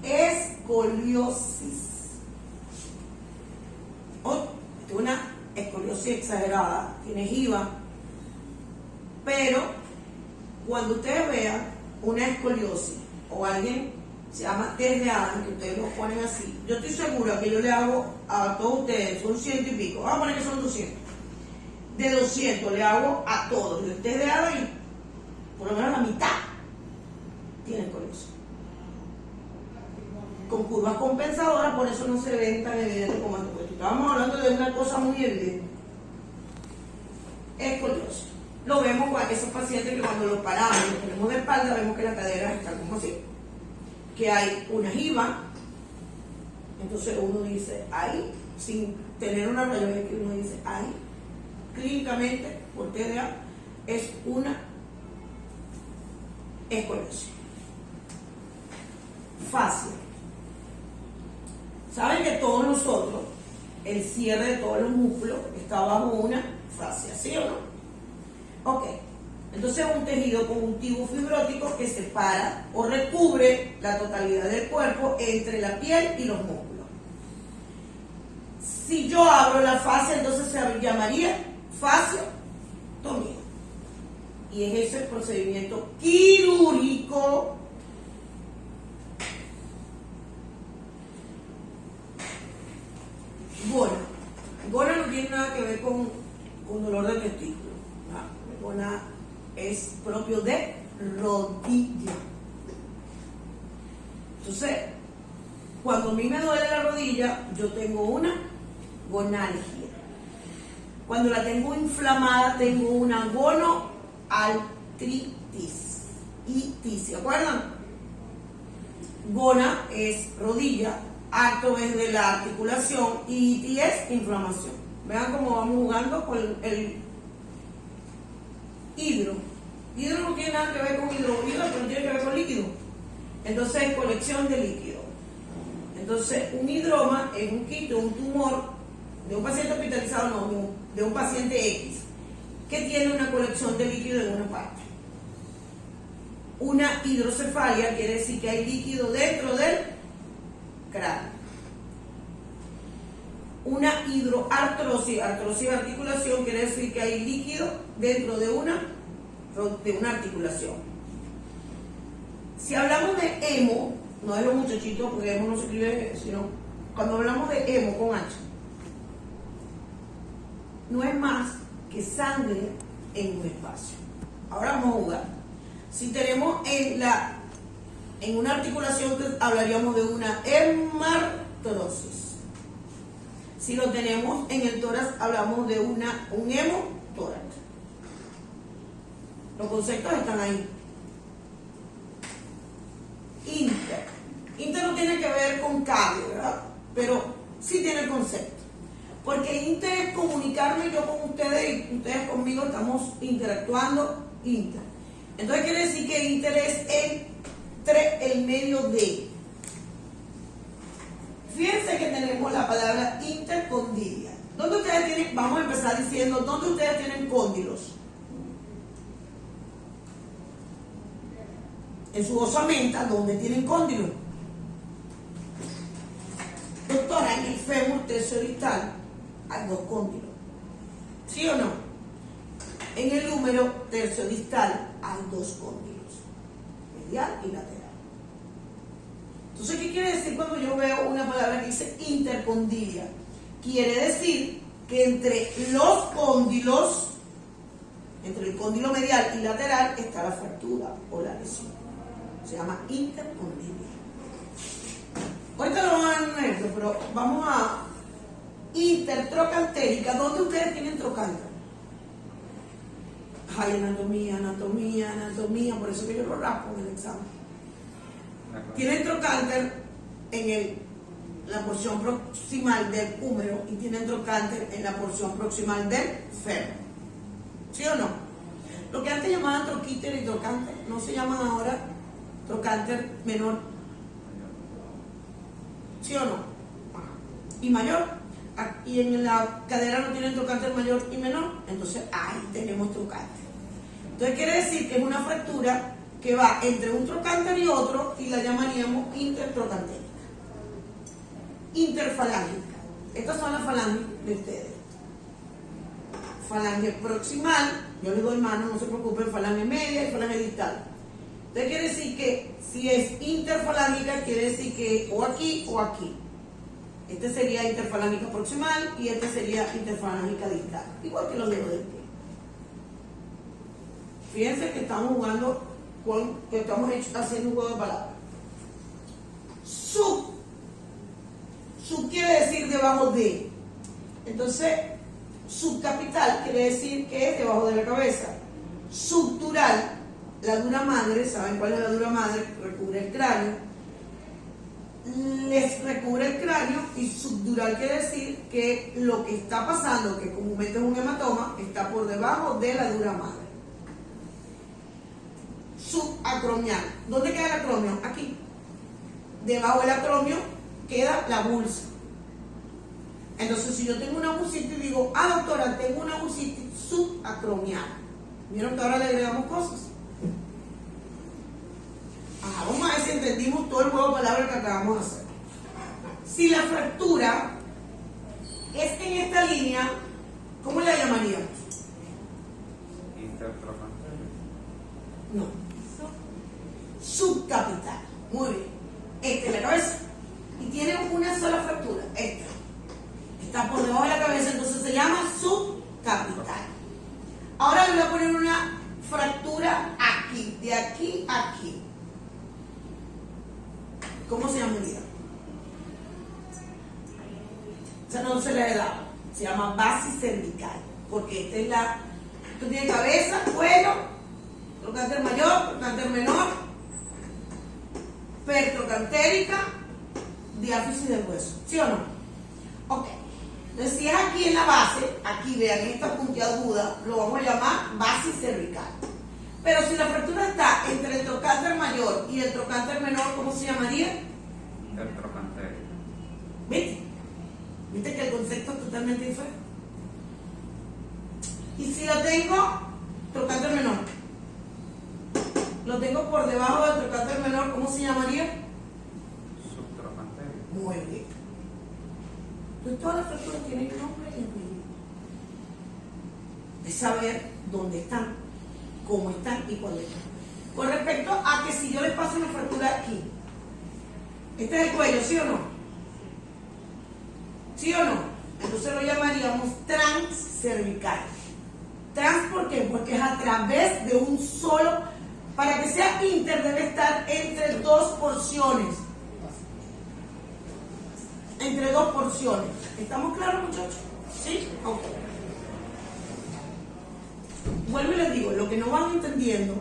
Speaker 1: escoliosis. Es una escoliosis exagerada, tiene jiba, pero cuando ustedes vean una escoliosis o alguien se llama test de Adam, que ustedes lo ponen así, yo estoy segura que yo le hago a todos ustedes, son 100 y pico, vamos a poner que son 200. De 200 le hago a todos el test de Adam y por lo menos la mitad tienen escoliosis. Con curvas compensadoras, por eso no se ven tan evidentes como esto, porque estábamos hablando de una cosa muy evidente. Escoliosis. Lo vemos con esos pacientes que cuando los paramos y los ponemos de espalda, vemos que las caderas están como así. Que hay una jiba, entonces uno dice ahí, sin tener una rayos X, uno dice ahí, clínicamente, por TDA, es una escoliosis. Fácil. Saben que todos nosotros, el cierre de todos los músculos está bajo una fascia, ¿sí o no? Ok. Entonces es un tejido conjuntivo fibrótico que separa o recubre la totalidad del cuerpo entre la piel y los músculos. Si yo abro la fascia, entonces se llamaría fasciotomía. Y es ese el procedimiento quirúrgico. Gona no tiene nada que ver con dolor de testículo. Gona es propio de rodilla. Entonces, cuando a mí me duele la rodilla, yo tengo una gonalgia. Cuando la tengo inflamada, tengo una gonoartritis. ¿Se acuerdan? Gona es rodilla, arto es de la articulación y itis es inflamación. Vean cómo vamos jugando con el hidro. Hidro no tiene nada que ver con hidrogiro, pero tiene que ver con líquido. Entonces, colección de líquido. Entonces, un hidroma es un quito, un tumor de un paciente hospitalizado, no, de un paciente X, que tiene una colección de líquido en una parte. Una hidrocefalia quiere decir que hay líquido dentro del cráneo. Una hidroartrosis, artrosis de articulación, quiere decir que hay líquido dentro de una articulación. Si hablamos de hemo, no de los muchachitos, porque hemo no se escribe, sino cuando hablamos de hemo con H, no es más que sangre en un espacio. Ahora vamos a jugar. Si tenemos en una articulación, hablaríamos de una hemartrosis. Si lo tenemos en el tórax, hablamos de un hemotórax. Los conceptos están ahí. Inter no tiene que ver con cardio, ¿verdad? Pero sí tiene el concepto. Porque inter es comunicarme yo con ustedes y ustedes conmigo estamos interactuando. Inter. Entonces quiere decir que inter es entre el medio de. Fíjense que tenemos la palabra intercondilia. ¿Dónde ustedes tienen? Vamos a empezar diciendo, ¿dónde ustedes tienen cóndilos? En su osamenta, ¿dónde tienen cóndilos? Doctora, en el fémur terciodistal hay 2 cóndilos. ¿Sí o no? En el húmero terciodistal hay 2 cóndilos, medial y lateral. Entonces, ¿qué quiere decir cuando yo veo una palabra que dice intercondilia? Quiere decir que entre los cóndilos, entre el cóndilo medial y lateral, está la fractura o la lesión. Se llama intercondilia. Ahorita lo vamos a dar un ejemplo, pero vamos a intertrocantérica. ¿Dónde ustedes tienen trocánter? Hay anatomía, por eso que yo lo raspo en el examen. Tienen trocánter en la porción proximal del húmero y tienen trocánter en la porción proximal del fémur. ¿Sí o no? Lo que antes llamaban troquíter y trocánter, no se llaman ahora trocánter menor. ¿Sí o no? Y mayor. Y en la cadera no tienen trocánter mayor y menor, entonces ahí tenemos trocánter. Entonces quiere decir que es una fractura que va entre un trocánter y otro y la llamaríamos intertrocantérica. Interfalángica. Estas son las falanges de ustedes. Falange proximal, yo les doy mano, no se preocupen, falange media y falange distal. Entonces quiere decir que si es interfalángica, quiere decir que o aquí o aquí. Este sería interfalángica proximal y este sería interfalángica distal, igual que los dedos del pie. Fíjense que estamos jugando que estamos haciendo un juego de palabras. Sub quiere decir debajo de. Entonces, subcapital quiere decir que es debajo de la cabeza. Subdural, la dura madre, ¿saben cuál es la dura madre? Recubre el cráneo. Les recubre el cráneo, y subdural quiere decir que lo que está pasando, que comúnmente es un hematoma, está por debajo de la dura madre. Subacromial. ¿Dónde queda el acromio? Aquí. Debajo del acromio queda la bursa. Entonces, si yo tengo una bursitis y digo, doctora, tengo una bursitis subacromial. ¿Vieron que ahora le agregamos cosas? Vamos a ver si entendimos todo el juego de palabras que acabamos de hacer. Si la fractura es en esta línea, ¿cómo la llamaríamos?
Speaker 3: Intertrocantérica.
Speaker 1: No. Subcapital. Muy bien. Esta es la cabeza. Y tiene una sola fractura. Esta. Está por debajo de la cabeza, entonces se llama subcapital. Ahora le voy a poner una fractura aquí, de aquí a aquí. ¿Cómo se llamaría? O sea, no se le he dado. Se llama base cervical. Porque esta es la. Esto tiene cabeza, cuello, trocánter mayor, trocánter menor, pertrocantérica, diáfisis del hueso. ¿Sí o no? Ok. Entonces, si es aquí en la base, aquí vean esta puntiaguda, lo vamos a llamar base cervical. Pero si la fractura está entre el trocánter mayor y el trocánter menor, ¿cómo se llamaría?
Speaker 3: Intertrocantérica.
Speaker 1: ¿Viste? ¿Viste que el concepto es totalmente diferente? Y si lo tengo, trocánter menor, lo tengo por debajo del trocánter menor, ¿cómo se llamaría?
Speaker 3: Subtrocantérica.
Speaker 1: Muy bien. Entonces todas las fracturas tienen nombre y apellido. De saber dónde están, cómo están y cuándo están. Con respecto a que si yo les paso una fractura aquí, este es el cuello, ¿sí o no? ¿Sí o no? Entonces lo llamaríamos transcervical. Trans, ¿por qué? Porque es a través de un solo. Para que sea inter debe estar entre 2 porciones. Entre 2 porciones. ¿Estamos claros, muchachos? ¿Sí? Ok. Vuelvo y les digo, lo que no van entendiendo,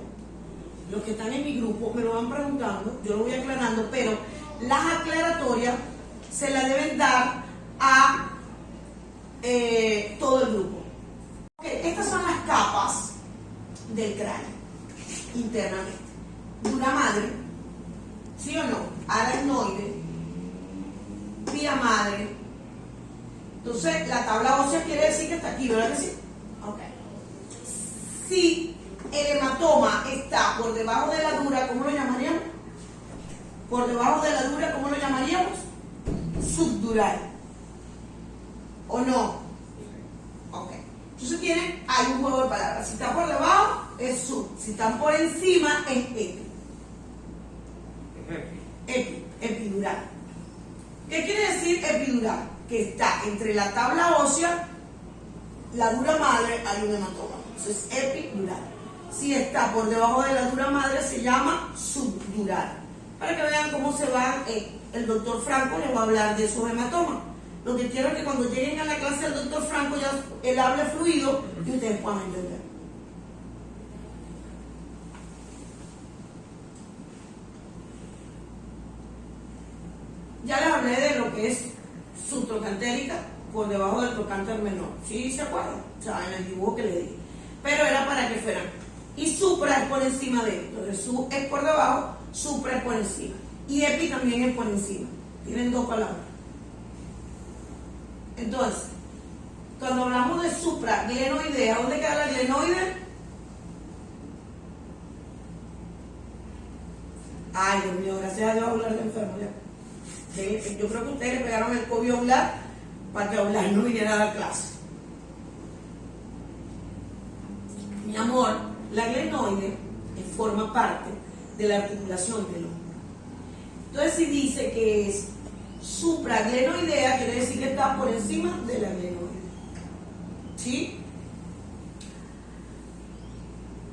Speaker 1: los que están en mi grupo me lo van preguntando, yo lo voy aclarando, pero las aclaratorias se las deben dar a todo el grupo. Okay, estas son las capas del cráneo internamente. Dura madre, ¿sí o no? Aracnoide, vía madre. Entonces, la tabla ósea quiere decir que está aquí, ¿verdad que sí? Ok. Si el hematoma está por debajo de la dura, ¿cómo lo llamaríamos? Por debajo de la dura, ¿cómo lo llamaríamos? Subdural. ¿O no? Ok. Entonces hay un juego de palabras. Si está por debajo, es sub. Si están por encima, es epi. Epidural. ¿Qué quiere decir epidural? Que está entre la tabla ósea, la dura madre, hay un hematoma. Entonces, epidural. Si está por debajo de la dura madre, se llama subdural. Para que vean cómo se va, el doctor Franco les va a hablar de esos hematomas. Lo que quiero es que cuando lleguen a la clase del doctor Franco, ya él hable fluido y ustedes puedan entender. Ya les hablé de lo que es subtrocantérica por debajo del trocánter menor. ¿Sí se acuerdan? O sea, en el dibujo que le di. Pero era para que fueran. Y supra es por encima de esto. Entonces, sub es por debajo, supra es por encima. Y epi también es por encima. Tienen dos palabras. Entonces, cuando hablamos de supraglenoidea, ¿dónde queda la glenoide? Ay, Dios mío, gracias a Dios hablar de enfermo ya. Yo creo que ustedes le pegaron el COVID a hablar para que hablar no viniera a dar clase. Mi amor, la glenoide forma parte de la articulación del hombro. Entonces, si dice que es supraglenoidea, quiere decir que está por encima de la glenoide. ¿Sí?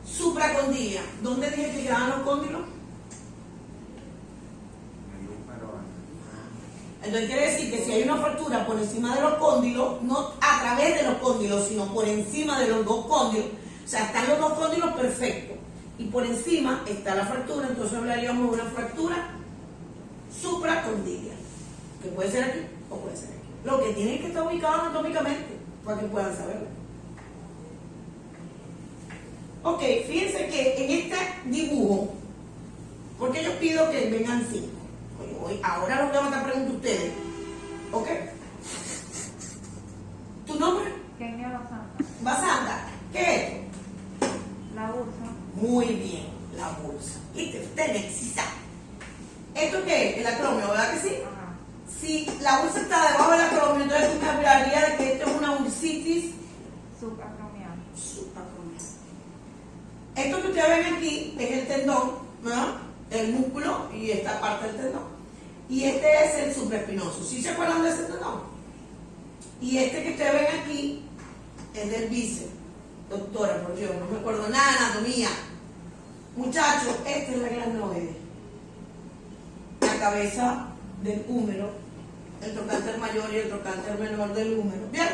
Speaker 1: Supracondilia. ¿Dónde dije que quedaban los cóndilos? Entonces quiere decir que si hay una fractura por encima de los cóndilos, no a través de los cóndilos, sino por encima de los dos cóndilos, o sea, están los dos cóndilos perfectos, y por encima está la fractura, entonces hablaríamos de una fractura supracondilia, que puede ser aquí o puede ser aquí. Lo que tiene que estar ubicado anatómicamente, para que puedan saberlo. Ok, fíjense que en este dibujo, porque yo pido que vengan 5. Ahora los voy a matar preguntas a ustedes. ¿Ok? ¿Tu nombre?
Speaker 4: Kenia Basanta.
Speaker 1: Basanta. ¿Qué es esto?
Speaker 4: La bolsa.
Speaker 1: Muy bien, la bolsa. ¿Viste? Usted necesita. ¿Esto qué es? El acromio, ¿verdad que sí?
Speaker 4: Ajá.
Speaker 1: Si la bolsa está debajo del acromio, entonces tú me hablarías de que esto es una bursitis
Speaker 4: Subacromial.
Speaker 1: subacromial. Esto que ustedes ven aquí es el tendón, ¿verdad? El músculo y esta parte del tendón. Y este es el supraespinoso. ¿Sí se acuerdan de ese tendón? Y este que ustedes ven aquí es del bíceps. Doctora, por Dios, no me acuerdo nada de anatomía. Muchachos, esta es la glenoide. La cabeza del húmero, el trocánter mayor y el trocánter menor del húmero. ¿Bien?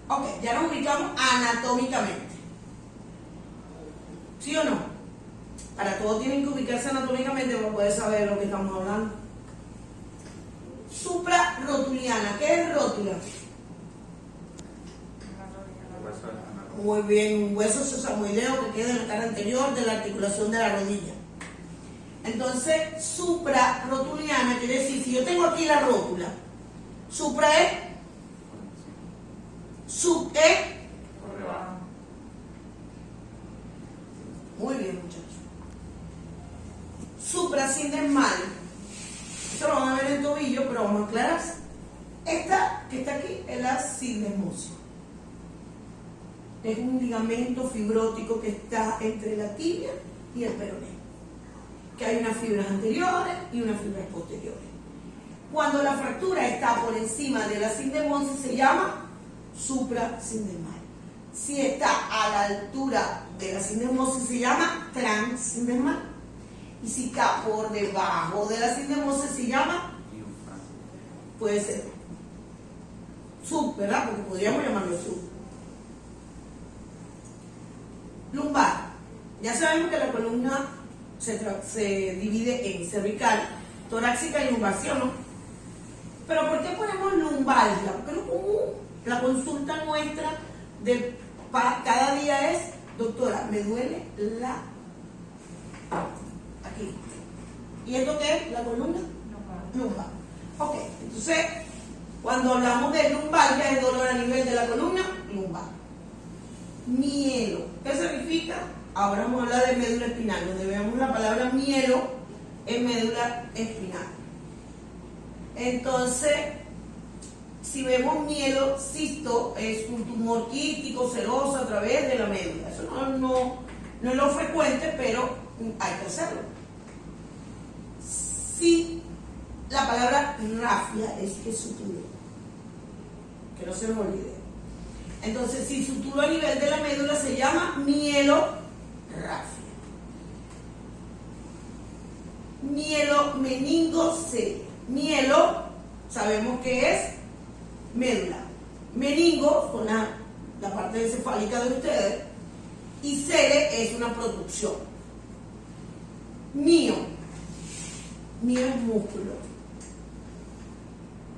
Speaker 1: Ok, ya nos ubicamos anatómicamente. ¿Sí o no? Para todos tienen que ubicarse anatómicamente para poder saber de lo que estamos hablando. Suprarrotuliana. ¿Qué es rótula? Muy bien, un hueso sesamoideo que queda en la cara anterior de la articulación de la rodilla. Entonces, suprarrotuliana quiere decir, si yo tengo aquí la rótula, supra es, sub es,
Speaker 3: Por debajo.
Speaker 1: muy bien muchachos. Suprasindesmal, esto lo van a ver en el tobillo, pero vamos a aclarar. Esta que está aquí es la sindesmosis. Es un ligamento fibrótico que está entre la tibia y el peroné, que hay unas fibras anteriores y unas fibras posteriores. Cuando la fractura está por encima de la sindesmosis se llama suprasindesmal. Si está a la altura de la sindesmosis se llama transindesmal. Y si está por debajo de la sindesmosis se llama, puede ser sub, ¿verdad? Porque podríamos llamarlo sub. Lumbar. Ya sabemos que la columna se divide en cervical, torácica y lumbar, ¿sí o no? Pero ¿por qué ponemos lumbalgia? Porque lo común, la consulta nuestra de cada día es, doctora, me duele la aquí. ¿Y esto qué es? ¿La columna?
Speaker 4: Lumbar.
Speaker 1: Lumbar. Ok, entonces Cuando hablamos de lumbalgia, es dolor a nivel de la columna lumbar. Mielo, ¿qué significa? Ahora vamos a hablar de médula espinal, donde vemos la palabra mielo en médula espinal. Entonces, si vemos mielocisto, es un tumor quístico, seroso a través de la médula. Eso no es lo frecuente, pero hay que hacerlo. Si la palabra rafia es que suturo, que no se nos olvide. Entonces, si suturo a nivel de la médula se llama mielorrafia. Mielomeningocele. Mielo, sabemos que es médula. Meningo, con la parte encefálica de ustedes. Y cele es una producción. Mío es músculo.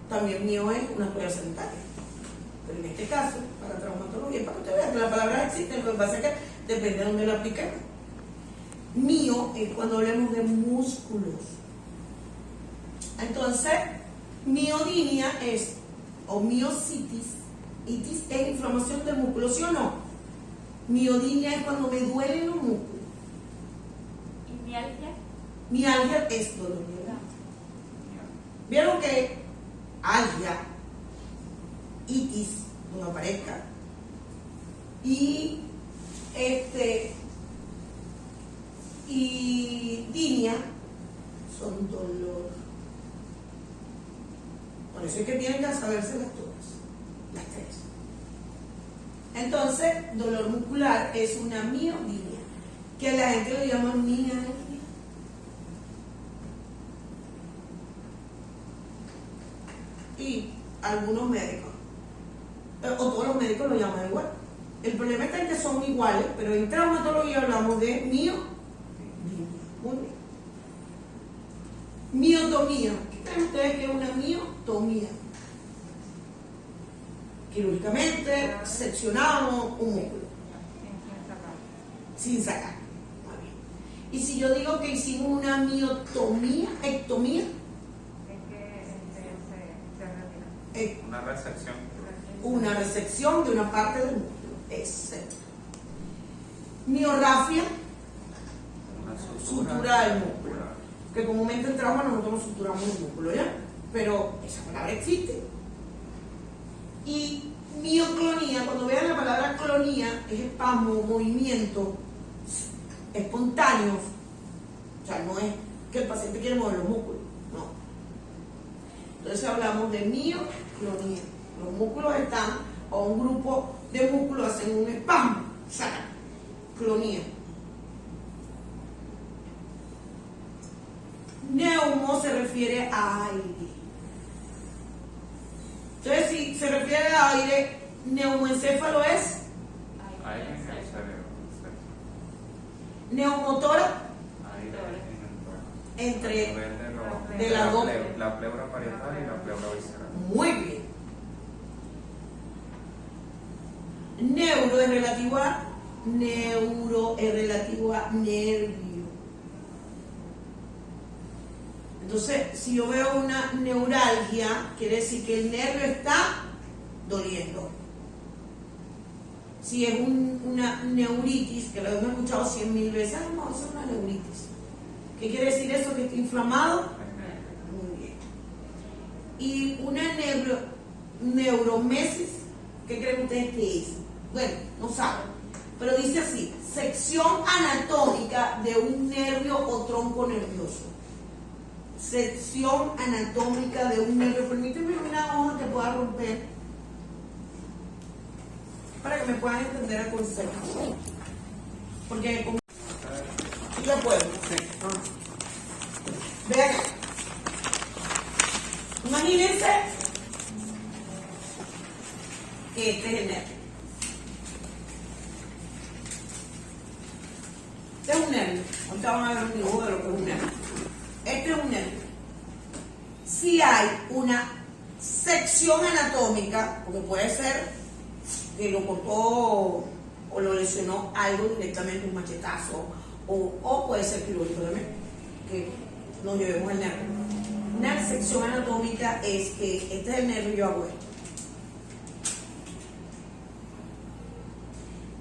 Speaker 1: También mío es una escuela sanitaria. Pero en este caso, para traumatología, para que usted vea que las palabras existen, lo que pasa es que depende de dónde lo apliquemos. Mío es cuando hablemos de músculos. Entonces, miodinia es, o miositis, itis es inflamación del músculo, ¿sí o no? Miodinia es cuando me duelen los músculos.
Speaker 4: ¿Y mialgia?
Speaker 1: Mialgia es dolor. ¿Vieron que algia, itis, no aparezca, y dinia son dolor? Por eso es que tienen que saberse las todas, las tres. Entonces, dolor muscular es una miodinia, que la gente lo llama mialgia. Y algunos médicos, o todos los médicos lo llaman igual. El problema está en que son iguales, pero en traumatología hablamos de miodinia. Muy bien. Miotomía. ¿Qué creen ustedes que es una miotomía? Quirúrgicamente seccionamos un músculo sin sacar. Muy bien. Y si yo digo que hicimos una miotomía, ectomía,
Speaker 3: Una resección.
Speaker 1: una resección de una parte del músculo. Exacto. Miorrafia,
Speaker 3: Una
Speaker 1: sutura del músculo. Que comúnmente en trauma nosotros no suturamos el músculo, ¿ya? Pero esa palabra existe. Y mioclonía, cuando vean la palabra clonía, es espasmo, movimiento espontáneo. O sea, no es que el paciente quiere mover los músculos, no. Entonces hablamos de mioclonía. Los músculos están, o un grupo de músculos hacen un espasmo, sacan. Clonía. Neumo se refiere a aire. Entonces, si se refiere a aire, neumoencéfalo es
Speaker 3: Aire en el cerebro.
Speaker 1: neumotora
Speaker 3: Aire en el
Speaker 1: entre
Speaker 3: nivel
Speaker 1: de las dos.
Speaker 3: la pleura parietal y la pleura visceral.
Speaker 1: muy bien. Neuro es relativo a nervio. Entonces, si yo veo una neuralgia, quiere decir que el nervio está doliendo. Si es una neuritis, que lo hemos escuchado 100.000 veces, no, eso es una neuritis. ¿Qué quiere decir eso? ¿Que está inflamado? Muy bien. Y una neuromesis, ¿qué creen ustedes que es? Bueno, no saben, pero dice así: sección anatómica de un nervio o tronco nervioso. Sección anatómica de un nervio. Permíteme una hoja que pueda romper para que me puedan entender el concepto. Porque ya puedo. Vean acá. Imagínense que este es el nervio. Este es un nervio. Ahorita van a ver un dibujo de lo que es un nervio. Este es un nervio. Si hay una sección anatómica, porque puede ser que lo cortó o lo lesionó algo directamente, un machetazo, o puede ser quirúrgico también, que nos llevemos el nervio. Una sección anatómica es que este es el nervio y yo hago esto.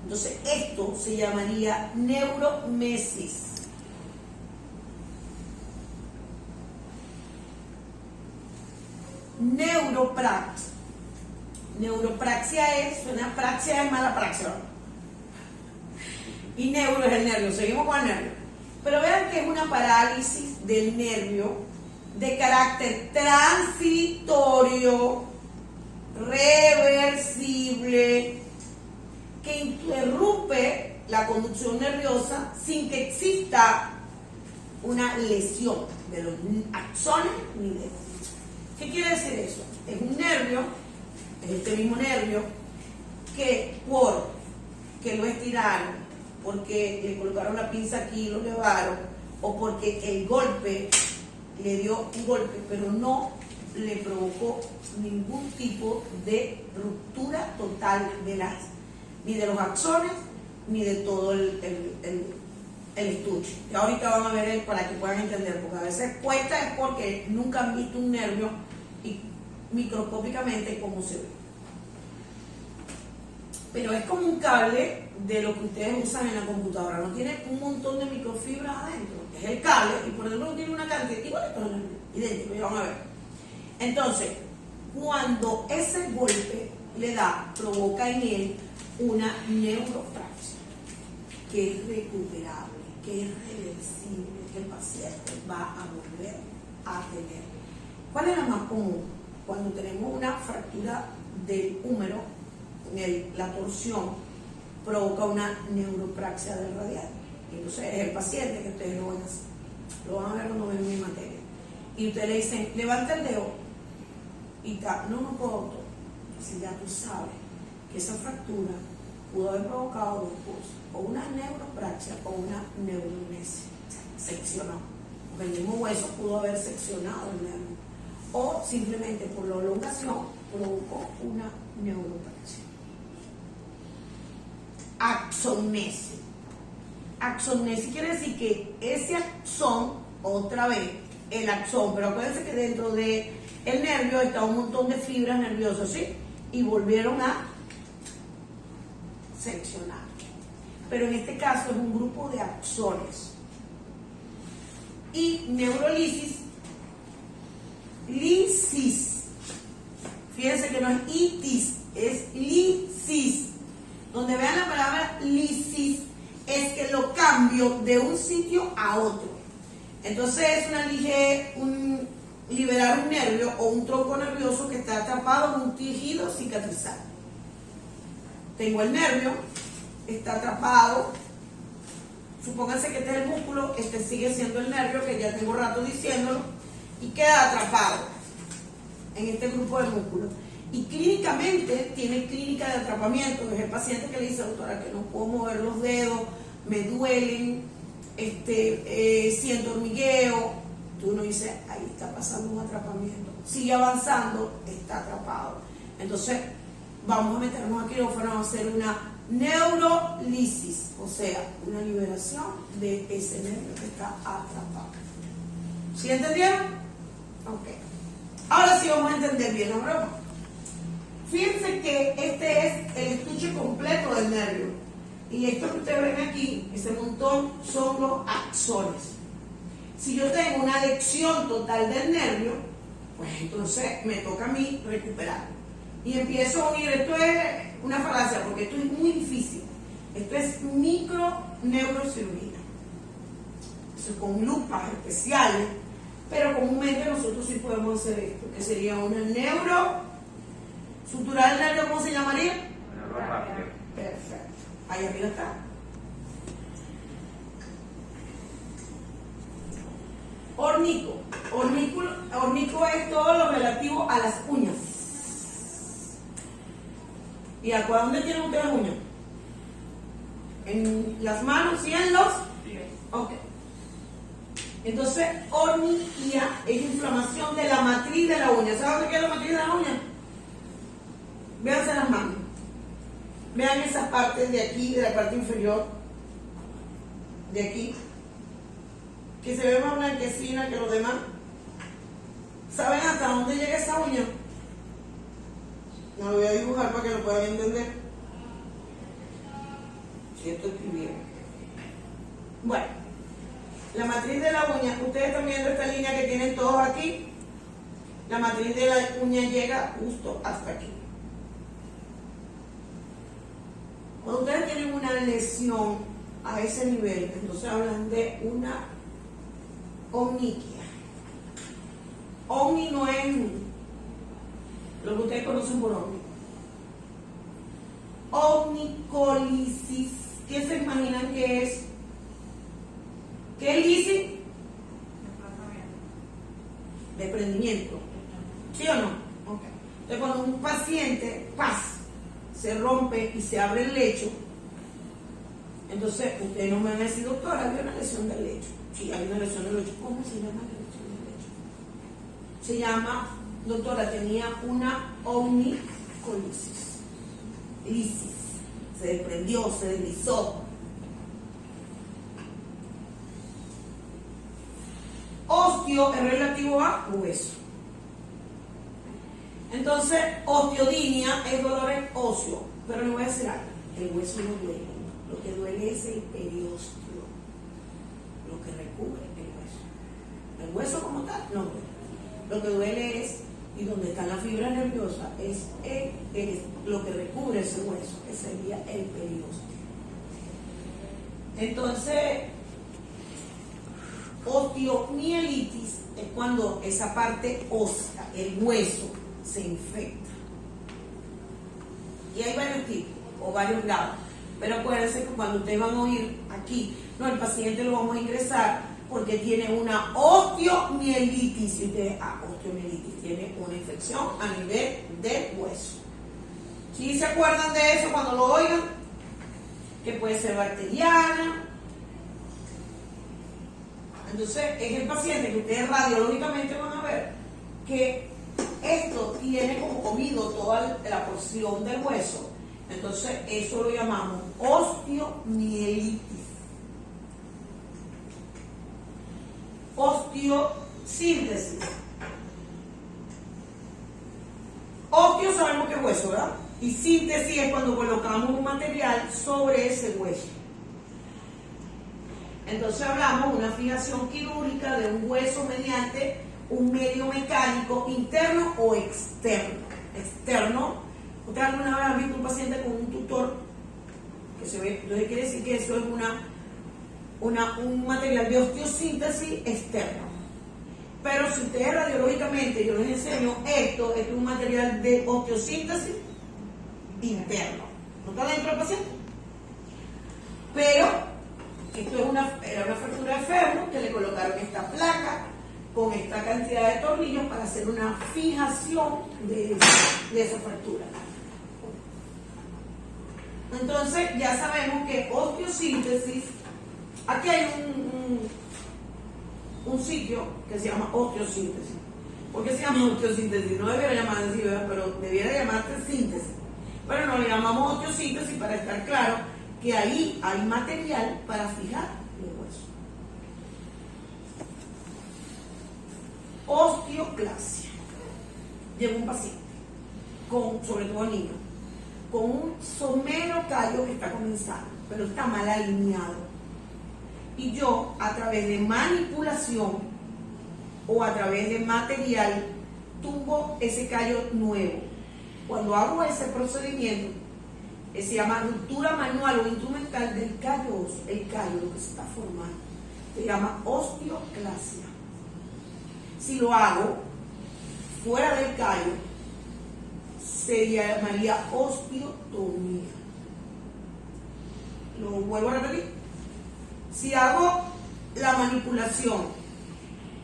Speaker 1: Entonces, esto se llamaría neuromesis. Neuropraxia. Neuropraxia es, suena praxia es mala praxia, ¿no? Y neuro es el nervio, seguimos con el nervio. Pero vean que es una parálisis del nervio de carácter transitorio, reversible, que interrumpe la conducción nerviosa sin que exista una lesión de los axones ni de... ¿Qué quiere decir eso? Es un nervio, es este mismo nervio, que porque lo estiraron, porque le colocaron la pinza aquí y lo llevaron, o porque el golpe le dio un golpe, pero no le provocó ningún tipo de ruptura total de ni de los axones, ni de todo el estuche. Y ahorita van a ver para que puedan entender, porque a veces cuesta es porque nunca han visto un nervio y microscópicamente cómo se ve. Pero es como un cable de lo que ustedes usan en la computadora, no tiene un montón de microfibras adentro, es el cable, y por dentro tiene una cantidad idéntico, ya van a ver. Entonces, cuando ese golpe le da, provoca en él una neuropraxia, que es recuperable, que es reversible, que el paciente va a volver a tener. ¿Cuál es la más común? Cuando tenemos una fractura del húmero, la torsión provoca una neuropraxia del radial. Entonces es el paciente que ustedes lo van a hacer. Lo van a ver cuando ven mi materia. Y ustedes le dicen, levanta el dedo. Y no puedo, doctor. Si ya tú sabes que esa fractura pudo haber provocado dos cosas, o una neuropraxia o una neuronesia, seccionó. Porque el mismo hueso pudo haber seccionado el nervio, o simplemente por la elongación provocó una neuropraxia. Axonesis. Axonesis quiere decir que ese axón, otra vez, el axón, pero acuérdense que dentro del nervio está un montón de fibras nerviosas, ¿sí? Y volvieron a seccionar. Pero en este caso es un grupo de axones. Y neurolisis, lisis. Fíjense que no es itis, es lisis. Donde vean la palabra lisis, es que lo cambio de un sitio a otro. Entonces es liberar un nervio o un tronco nervioso que está atrapado en un tejido cicatrizado. Tengo el nervio, está atrapado. Supónganse que este es el músculo, este sigue siendo el nervio, que ya tengo rato diciéndolo, y queda atrapado en este grupo de músculos. Y clínicamente tiene clínica de atrapamiento. Es el paciente que le dice, doctora, que no puedo mover los dedos, me duelen, siento hormigueo. Tú uno dice, ahí está pasando un atrapamiento. Sigue avanzando, está atrapado. Entonces, vamos a meternos a quirófano, vamos a hacer una neurolisis, o sea, una liberación de ese nervio que está atrapado. ¿Sí entendieron? Ok. Ahora sí vamos a entender bien la broma. Fíjense que este es el estuche completo del nervio. Y esto que ustedes ven aquí, ese montón, son los axones. Si yo tengo una lección total del nervio, pues entonces me toca a mí recuperar. Y empiezo a unir, esto es una falacia, porque esto es muy difícil. Esto es microneurocirugía. Eso es con lupas especiales, pero comúnmente nosotros sí podemos hacer esto, que sería una suturar el nervio, ¿cómo se llamaría?
Speaker 3: Neuropatia.
Speaker 1: Perfecto. Ahí arriba está. Ornico. Ornico es todo lo relativo a las uñas. ¿Y a dónde tienen ustedes uñas? ¿En las manos y en los? Ok. Entonces, orniquía es inflamación de la matriz de la uña. ¿Saben dónde queda la matriz de la uña? Véanse las manos. Vean esa parte de aquí, de la parte inferior. De aquí. Que se ve más blanquecina que los demás. ¿Saben hasta dónde llega esa uña? No lo voy a dibujar para que lo puedan entender. Si esto escribieron. Bueno, la matriz de la uña, ustedes están viendo esta línea que tienen todos aquí. La matriz de la uña llega justo hasta aquí. Cuando ustedes tienen una lesión a ese nivel, entonces hablan de una omniquia. Omni no es lo que ustedes conocen por omni. Omnicolisis, ¿qué se imaginan que es? ¿Qué es lisis? Desprendimiento. ¿Sí o no? Okay. Entonces cuando un paciente se rompe y se abre el lecho, entonces ustedes no me van a decir, doctora, había una lesión del lecho. Sí, hay una lesión del lecho. ¿Cómo se llama la lesión del lecho? Se llama, doctora, tenía una omnicolisis. Lisis. Se desprendió, se deslizó. Osteo es relativo a hueso. Entonces, osteodinia es dolor en óseo. Pero le voy a decir algo. El hueso no duele. Lo que duele es el periósteo. Lo que recubre el hueso. El hueso como tal no duele. Lo que duele es, y donde está la fibra nerviosa, es lo que recubre ese hueso, que sería el periósteo. Entonces, osteomielitis es cuando esa parte ósea, el hueso, se infecta. Y hay varios tipos o varios grados. Pero acuérdense que cuando ustedes van a oír aquí, no, el paciente lo vamos a ingresar porque tiene una osteomielitis. Y ustedes, osteomielitis, tiene una infección a nivel del hueso. ¿Sí se acuerdan de eso cuando lo oigan? Que puede ser bacteriana. Entonces, es el paciente que ustedes radiológicamente van a ver que esto tiene como comido toda la porción del hueso. Entonces, eso lo llamamos osteomielitis. Osteosíntesis. Osteo sabemos que es hueso, ¿verdad? Y síntesis es cuando colocamos un material sobre ese hueso. Entonces hablamos de una fijación quirúrgica de un hueso mediante un medio mecánico interno o externo. Externo, ¿ustedes alguna vez han visto un paciente con un tutor que se ve? Entonces quiere decir que eso es un material de osteosíntesis externo. Pero si ustedes radiológicamente, yo les enseño esto es un material de osteosíntesis interno. ¿No está dentro del paciente? Pero esto era una fractura de fémur que le colocaron esta placa con esta cantidad de tornillos para hacer una fijación de esa fractura. Entonces ya sabemos que osteosíntesis, aquí hay un sitio que se llama osteosíntesis. ¿Por qué se llama osteosíntesis? No debería llamarse así, ¿verdad? Pero debiera llamarse síntesis. Pero no le llamamos osteosíntesis para estar claro que ahí hay material para fijar el hueso. Osteoclasia. Llega un paciente, sobre todo niño, con un somero callo que está comenzando, pero está mal alineado. Y yo, a través de manipulación o a través de material, tumbo ese callo nuevo. Cuando hago ese procedimiento, se llama ruptura manual o instrumental del callo, el callo, lo que se está formando, se llama osteoclasia. Si lo hago fuera del callo, se llamaría osteotomía. Lo vuelvo a repetir. Si hago la manipulación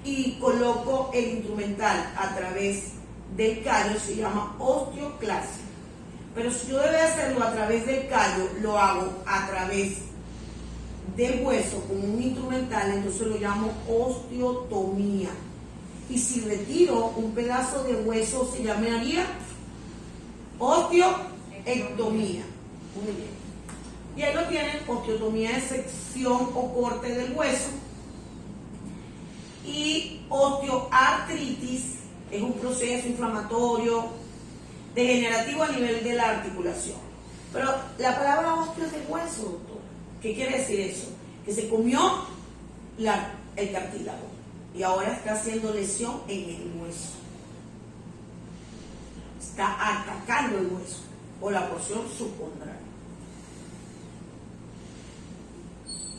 Speaker 1: y coloco el instrumental a través del callo, se llama osteoclasia. Pero si yo debo hacerlo a través del callo, lo hago a través del hueso con un instrumental, entonces lo llamo osteotomía. Y si retiro un pedazo de hueso, se llamaría osteoectomía. Muy bien. Y ahí lo tienen, osteotomía de sección o corte del hueso. Y osteoartritis Es un proceso inflamatorio, degenerativo a nivel de la articulación. Pero la palabra osteo es de hueso, doctor. ¿Qué quiere decir eso? Que se comió el cartílago y ahora está haciendo lesión en el hueso. Está atacando el hueso o la porción subcondral.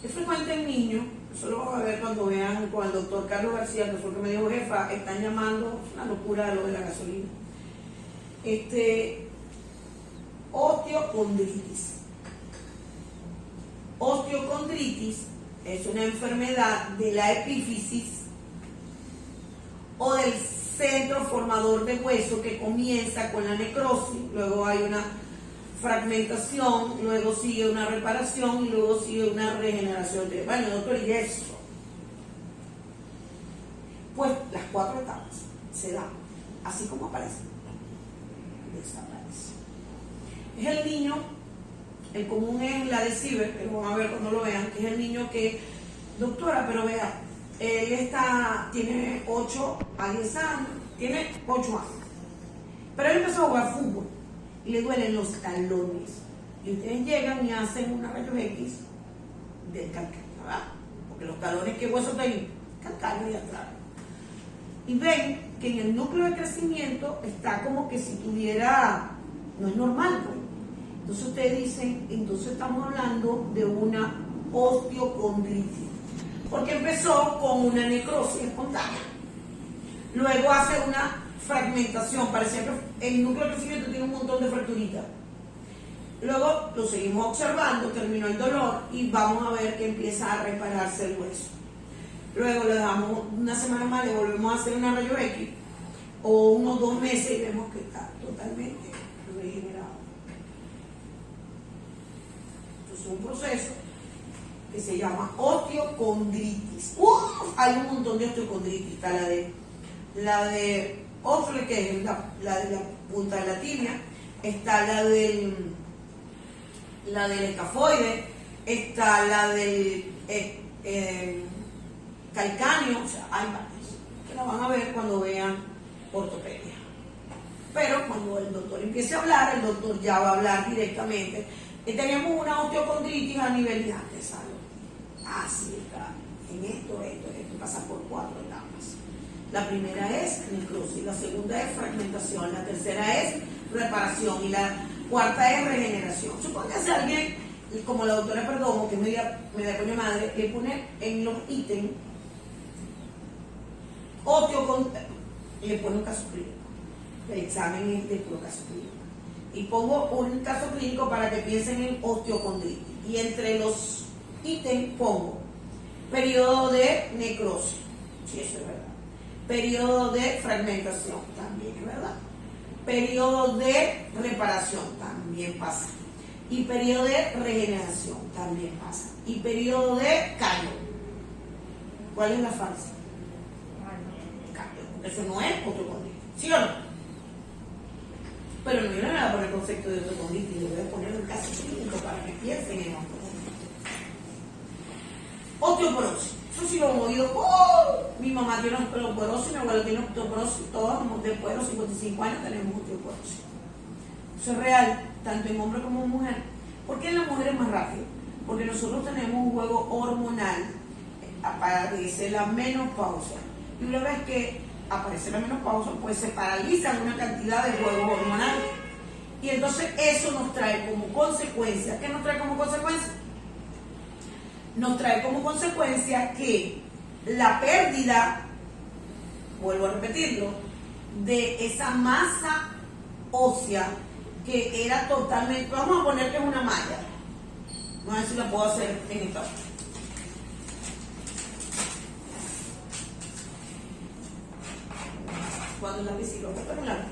Speaker 1: Es frecuente en niños, eso lo vamos a ver cuando vean con el doctor Carlos García, que fue el que me dijo, jefa, están llamando, es una locura lo de la gasolina. Osteocondritis. Osteocondritis es una enfermedad de la epífisis o del centro formador de hueso que comienza con la necrosis, luego hay una fragmentación, luego sigue una reparación y luego sigue una regeneración. Bueno, doctor, ¿y eso? Pues las 4 etapas se dan así como aparecen. Desaparece. Es el niño, el común es la de Ciber, que lo van a ver cuando lo vean, que es el niño que, doctora, pero vea, él tiene 8 a 10 años, tiene 8 años, pero él empezó a jugar fútbol y le duelen los talones. Y ustedes llegan y hacen una rayos X del calcáneo, ¿verdad? Porque los talones, ¿qué hueso tienen? Calcáneo y atrás. Y ven que en el núcleo de crecimiento está como que si tuviera, no es normal, pues. Entonces ustedes dicen, entonces estamos hablando de una osteocondritis, porque empezó con una necrosis espontánea, luego hace una fragmentación, parecía que el núcleo de crecimiento tiene un montón de fracturitas, luego lo seguimos observando, terminó el dolor y vamos a ver que empieza a repararse el hueso. Luego le damos una semana más, le volvemos a hacer una rayo X o unos 2 meses y vemos que está totalmente regenerado. Entonces es un proceso que se llama osteocondritis. Hay un montón de osteocondritis. Está la de Ofle, que es la de la punta de la tibia, está la del escafoide, está la del calcáneo, o sea, hay varios que la van a ver cuando vean ortopedia. Pero cuando el doctor empiece a hablar, el doctor ya va a hablar directamente. Teníamos una osteocondritis a nivel de salud. Así está. En esto pasa por 4 etapas. La primera es necrosis, la segunda es fragmentación, la tercera es reparación y la cuarta es regeneración. Supóngase alguien, como la doctora Perdomo, que me da coño madre, le pone en los ítems le pone un caso clínico. El examen es de puro caso clínico. Y pongo un caso clínico para que piensen en osteocondritis. Y entre los ítems pongo periodo de necrosis, sí, eso es verdad. Periodo de fragmentación, también es verdad. Periodo de reparación, también pasa. Y periodo de regeneración, también pasa. Y periodo de cambio. ¿Cuál es la falsa? Eso no es osteocondritis, ¿sí o no? Pero no, yo no le voy a poner el concepto de osteocondritis, le voy a poner un caso clínico para que piensen en osteocondritis. Osteoporosis, eso sí lo hemos oído. Mi mamá tiene osteoporosis, mi abuelo tiene osteoporosis, todos después de los 55 años tenemos osteoporosis. Eso es real, tanto en hombre como en mujer. ¿Por qué en la mujer es más rápido? Porque nosotros tenemos un juego hormonal, aparece la menopausia. Y una vez que aparece la menopausia, pues se paralizan una cantidad de juegos hormonales. Y entonces eso nos trae como consecuencia, ¿qué nos trae como consecuencia? Nos trae como consecuencia que la pérdida, vuelvo a repetirlo, de esa masa ósea que era totalmente, vamos a poner que es una malla, no sé si la puedo hacer en esta. Cuando la bicicleta está regular.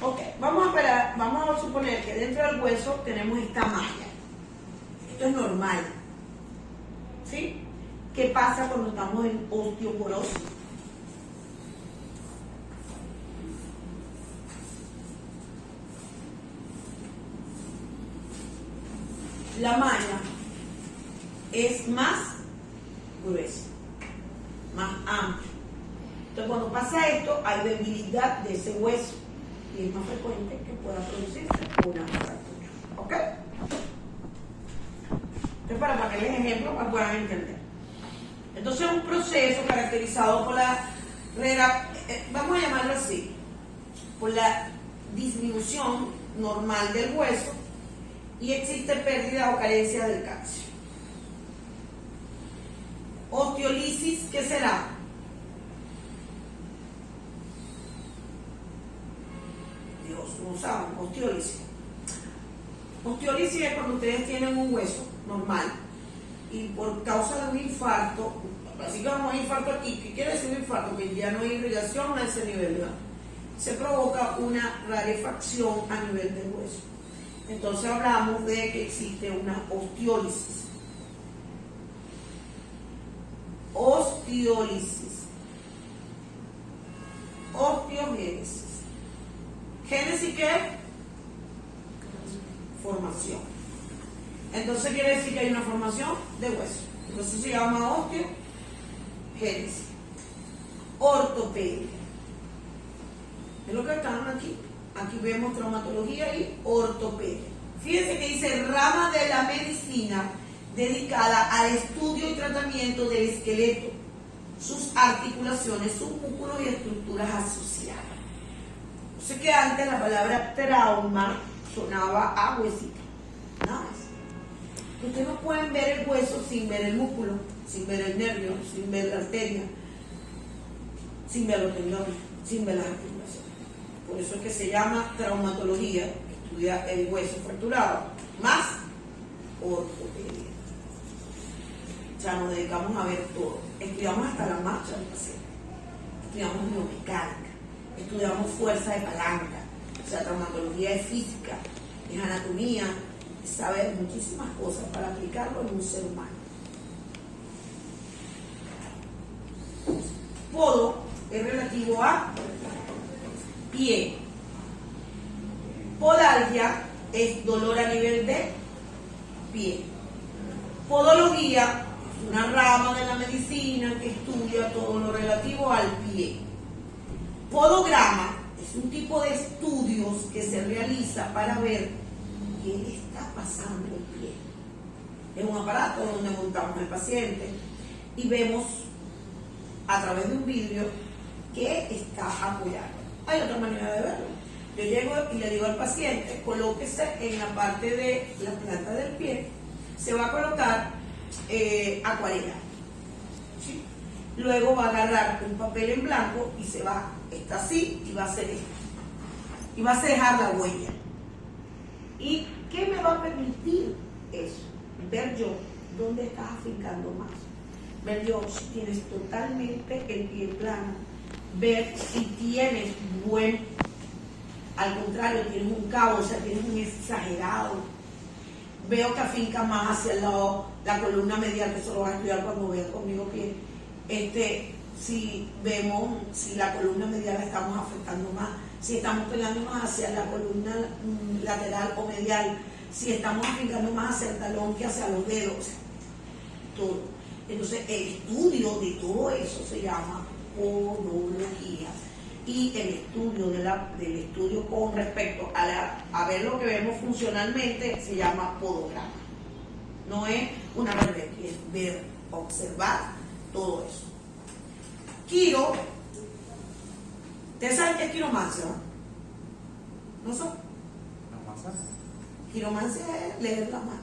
Speaker 1: Ok, vamos a suponer que dentro del hueso tenemos esta malla. Esto es normal. ¿Sí? ¿Qué pasa cuando estamos en osteoporosis? la malla es más gruesa, más amplia. Entonces, cuando pasa esto, hay debilidad de ese hueso y es más frecuente que pueda producirse una fractura. ¿Ok? Entonces, para ponerles ejemplos para que puedan entender. Entonces, es un proceso caracterizado por vamos a llamarlo así, por la disminución normal del hueso y existe pérdida o carencia del calcio. Osteólisis, ¿qué será? Dios, no saben, osteólisis. Osteólisis es cuando ustedes tienen un hueso normal y por causa de un infarto, así que vamos a infarto aquí, ¿qué quiere decir un infarto? Que ya no hay irrigación a ese nivel, ¿verdad? Se provoca una rarefacción a nivel del hueso. Entonces hablamos de que existe una osteólisis. Osteólisis. Osteogénesis. ¿Génesis qué es? Formación. Entonces quiere decir que hay una formación de hueso. Entonces se llama osteogénesis. Ortopedia. Es lo que están aquí. Aquí vemos traumatología y ortopedia. Fíjense que dice rama de la medicina dedicada al estudio y tratamiento del esqueleto, sus articulaciones, sus músculos y estructuras asociadas. Yo sé que antes la palabra trauma sonaba a huesito, nada más. Ustedes no pueden ver el hueso sin ver el músculo, sin ver el nervio, sin ver la arteria, sin ver los tendones, sin ver las articulaciones. Por eso es que se llama traumatología, que estudia el hueso fracturado, más ortopedia. O sea, nos dedicamos a ver todo. Estudiamos hasta la marcha del paciente. Estudiamos biomecánica, estudiamos fuerza de palanca. O sea, traumatología es física, es anatomía, es saber muchísimas cosas para aplicarlo en un ser humano. Podo es relativo a pie. Podalgia es dolor a nivel de pie. Podología es una rama de la medicina que estudia todo lo relativo al pie. Podograma es un tipo de estudios que se realiza para ver qué le está pasando al pie. Es un aparato donde montamos al paciente y vemos a través de un vidrio qué está apoyando. Hay otra manera de verlo. Yo llego y le digo al paciente, colóquese en la parte de la planta del pie, se va a colocar acuarela. ¿Sí? Luego va a agarrar un papel en blanco y está así y va a hacer esto. Y va a dejar la huella. ¿Y qué me va a permitir eso? Ver yo dónde estás afincando más. Ver yo si tienes totalmente el pie plano. Ver si tienes al contrario, tienes un cabo, o sea, tienes un exagerado. Veo que afinca más hacia el lado, la columna medial, que eso lo vas a estudiar cuando veas conmigo pie. Si vemos si la columna medial la estamos afectando más, si estamos pegando más hacia la columna lateral o medial, si estamos afincando más hacia el talón que hacia los dedos, o sea, todo. Entonces, el estudio de todo eso se llama podología. Y el estudio del estudio con respecto a ver lo que vemos funcionalmente se llama podograma. No es una red, es ver, observar todo eso. Quiro, ¿ustedes saben qué es quiromancia? ¿No son?
Speaker 3: ¿La masa?
Speaker 1: Quiromancia es leer la mano.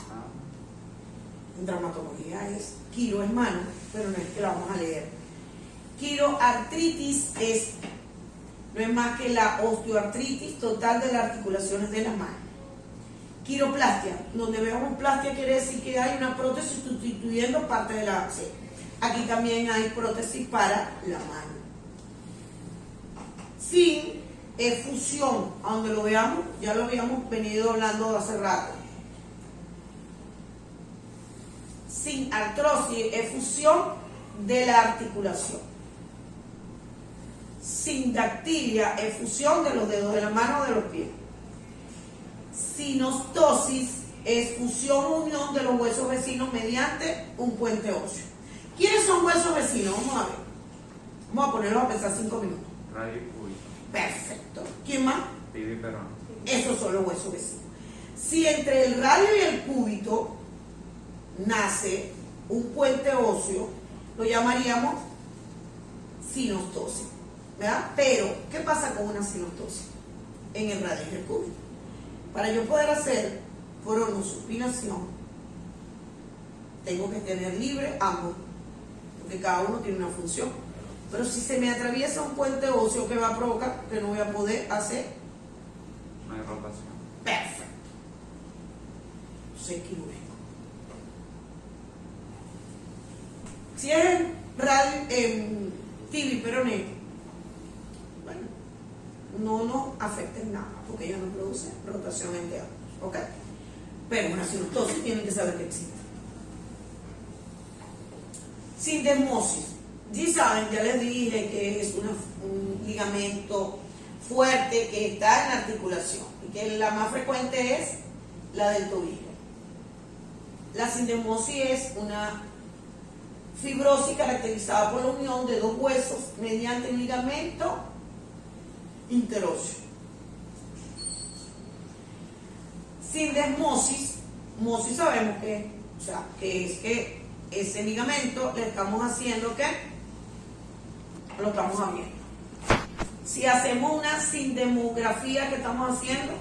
Speaker 3: Ah.
Speaker 1: En traumatología quiro es mano, pero no es que la vamos a leer. Quiroartritis no es más que la osteoartritis total de las articulaciones de la mano. Quiroplastia, donde veamos plastia quiere decir que hay una prótesis sustituyendo parte de la... Sí. Aquí también hay prótesis para la mano. Sin efusión, a donde lo veamos, ya lo habíamos venido hablando hace rato. Sin artrosis, efusión de la articulación. Sin dactilia, efusión de los dedos de la mano o de los pies. Sinostosis, es fusión o unión de los huesos vecinos mediante un puente óseo. ¿Quiénes son huesos vecinos? Vamos a ver. Vamos a ponerlos a pensar 5 minutos.
Speaker 3: Radio y cúbito.
Speaker 1: Perfecto. ¿Quién más?
Speaker 3: Tibia y peroné.
Speaker 1: Esos son los huesos vecinos. Si entre el radio y el cúbito nace un puente óseo, lo llamaríamos sinostosis, ¿verdad? Pero, ¿qué pasa con una sinostosis en el radio y el cúbito? Para yo poder hacer cronosupinación, tengo que tener libre ambos, porque cada uno tiene una función. Pero si se me atraviesa un puente óseo, ¿qué va a provocar? Que no voy a poder hacer.
Speaker 3: No hay rotación.
Speaker 1: Perfecto. Soy quirúrgico. Si es en tibia y peroné, bueno, no nos afecta en nada, porque ella no produce rotación entre ambos, ¿ok? Pero una sinostosis tienen que saber que existe. Sindesmosis. Ya saben, ya les dije que es un ligamento fuerte que está en la articulación y que la más frecuente es la del tobillo. La sindesmosis es una fibrosis caracterizada por la unión de dos huesos mediante un ligamento interóseo. Sindesmosis, mosis sabemos que, o sea, que es que ese ligamento le estamos haciendo ¿qué? Lo estamos abriendo. Si hacemos una sindemografía, ¿qué estamos haciendo?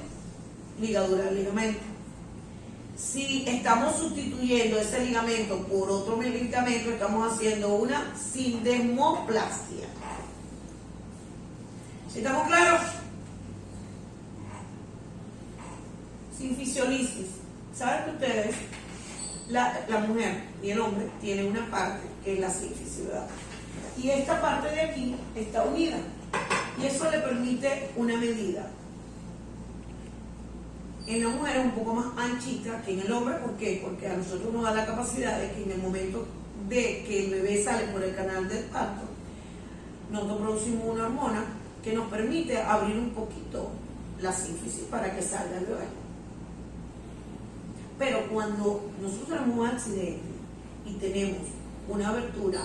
Speaker 1: Ligadura del ligamento. Si estamos sustituyendo ese ligamento por otro ligamento, estamos haciendo una sindesmoplastia. ¿Sí estamos claros? Sinfisiolisis. ¿Saben que ustedes? La mujer y el hombre tienen una parte que es la sínfisis, ¿verdad? Y esta parte de aquí está unida. Y eso le permite una medida. En la mujer es un poco más anchita que en el hombre. ¿Por qué? Porque a nosotros nos da la capacidad de que en el momento de que el bebé sale por el canal del parto, nosotros producimos una hormona que nos permite abrir un poquito la sínfisis para que salga el bebé. Pero cuando nosotros tenemos un accidente y tenemos una abertura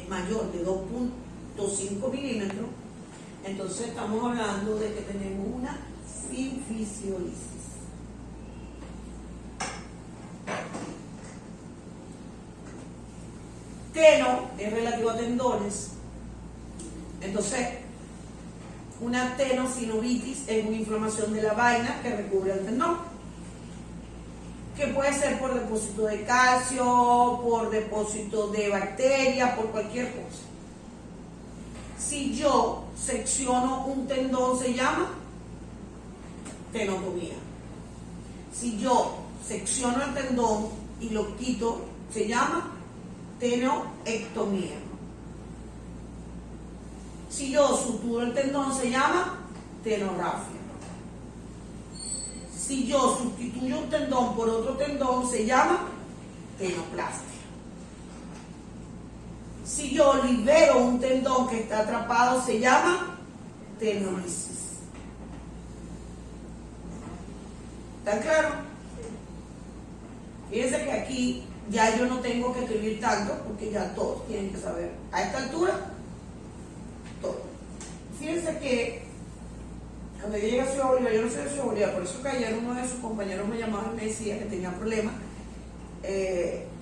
Speaker 1: mayor de 2.5 milímetros, entonces estamos hablando de que tenemos una sinfisiolisis. Teno es relativo a tendones. Entonces, una tenosinovitis es una inflamación de la vaina que recubre el tendón, que puede ser por depósito de calcio, por depósito de bacterias, por cualquier cosa. Si yo secciono un tendón, se llama tenotomía. Si yo secciono el tendón y lo quito, se llama tenoectomía. Si yo suturo el tendón, se llama tenorrafia. Si yo sustituyo un tendón por otro tendón, se llama tenoplastia. Si yo libero un tendón que está atrapado, se llama tenolisis. ¿Está claro? Fíjense que aquí ya yo no tengo que escribir tanto, porque ya todos tienen que saber. A esta altura, todo. Fíjense que cuando yo llegué a Ciudad Bolívar, yo no soy de Ciudad Bolívar, por eso que ayer uno de sus compañeros me llamaba y me decía que tenía problemas,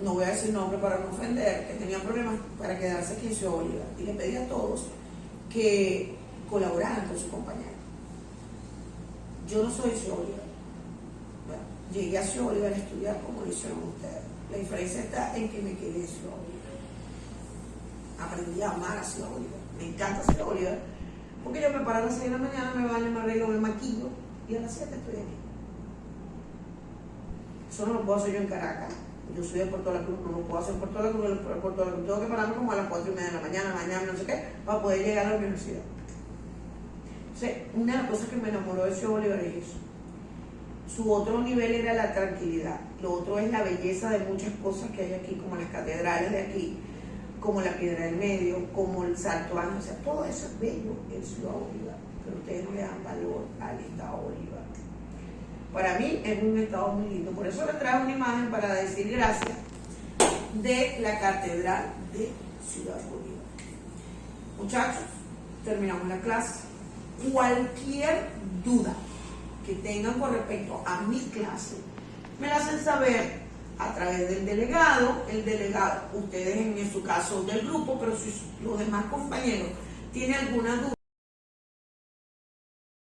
Speaker 1: no voy a decir nombre para no ofender, que tenía problemas para quedarse aquí en Ciudad Bolívar. Y le pedí a todos que colaboraran con su compañero. Yo no soy de Ciudad Bolívar. Bueno, llegué a Ciudad Bolívar a estudiar como lo hicieron ustedes. La diferencia está en que me quedé en Ciudad Bolívar. Aprendí a amar a Ciudad Bolívar. Me encanta Ciudad Bolívar. Porque yo me paro a las 6 de la mañana, me baño, me arreglo, me maquillo y a las 7 estoy aquí. Eso no lo puedo hacer yo en Caracas. Yo soy de Puerto La Cruz, no lo puedo hacer en Puerto La Cruz. En Puerto La Cruz tengo que pararme como a las 4:30 de la mañana, mañana, no sé qué, para poder llegar a la universidad. Entonces, una de las cosas que me enamoró de Ciudad Bolívar es eso. Su otro nivel era la tranquilidad. Lo otro es la belleza de muchas cosas que hay aquí, como las catedrales de aquí, como la Piedra del Medio, como el Salto Ángel. O sea, todo eso es bello en Ciudad Bolívar, pero ustedes no le dan valor al Estado Bolívar. Para mí es un estado muy lindo. Por eso le traje una imagen para decir gracias de la Catedral de Ciudad Bolívar. Muchachos, terminamos la clase. Cualquier duda que tengan con respecto a mi clase, me la hacen saber a través del delegado. El delegado, ustedes en su caso del grupo, pero si los demás compañeros tienen alguna duda,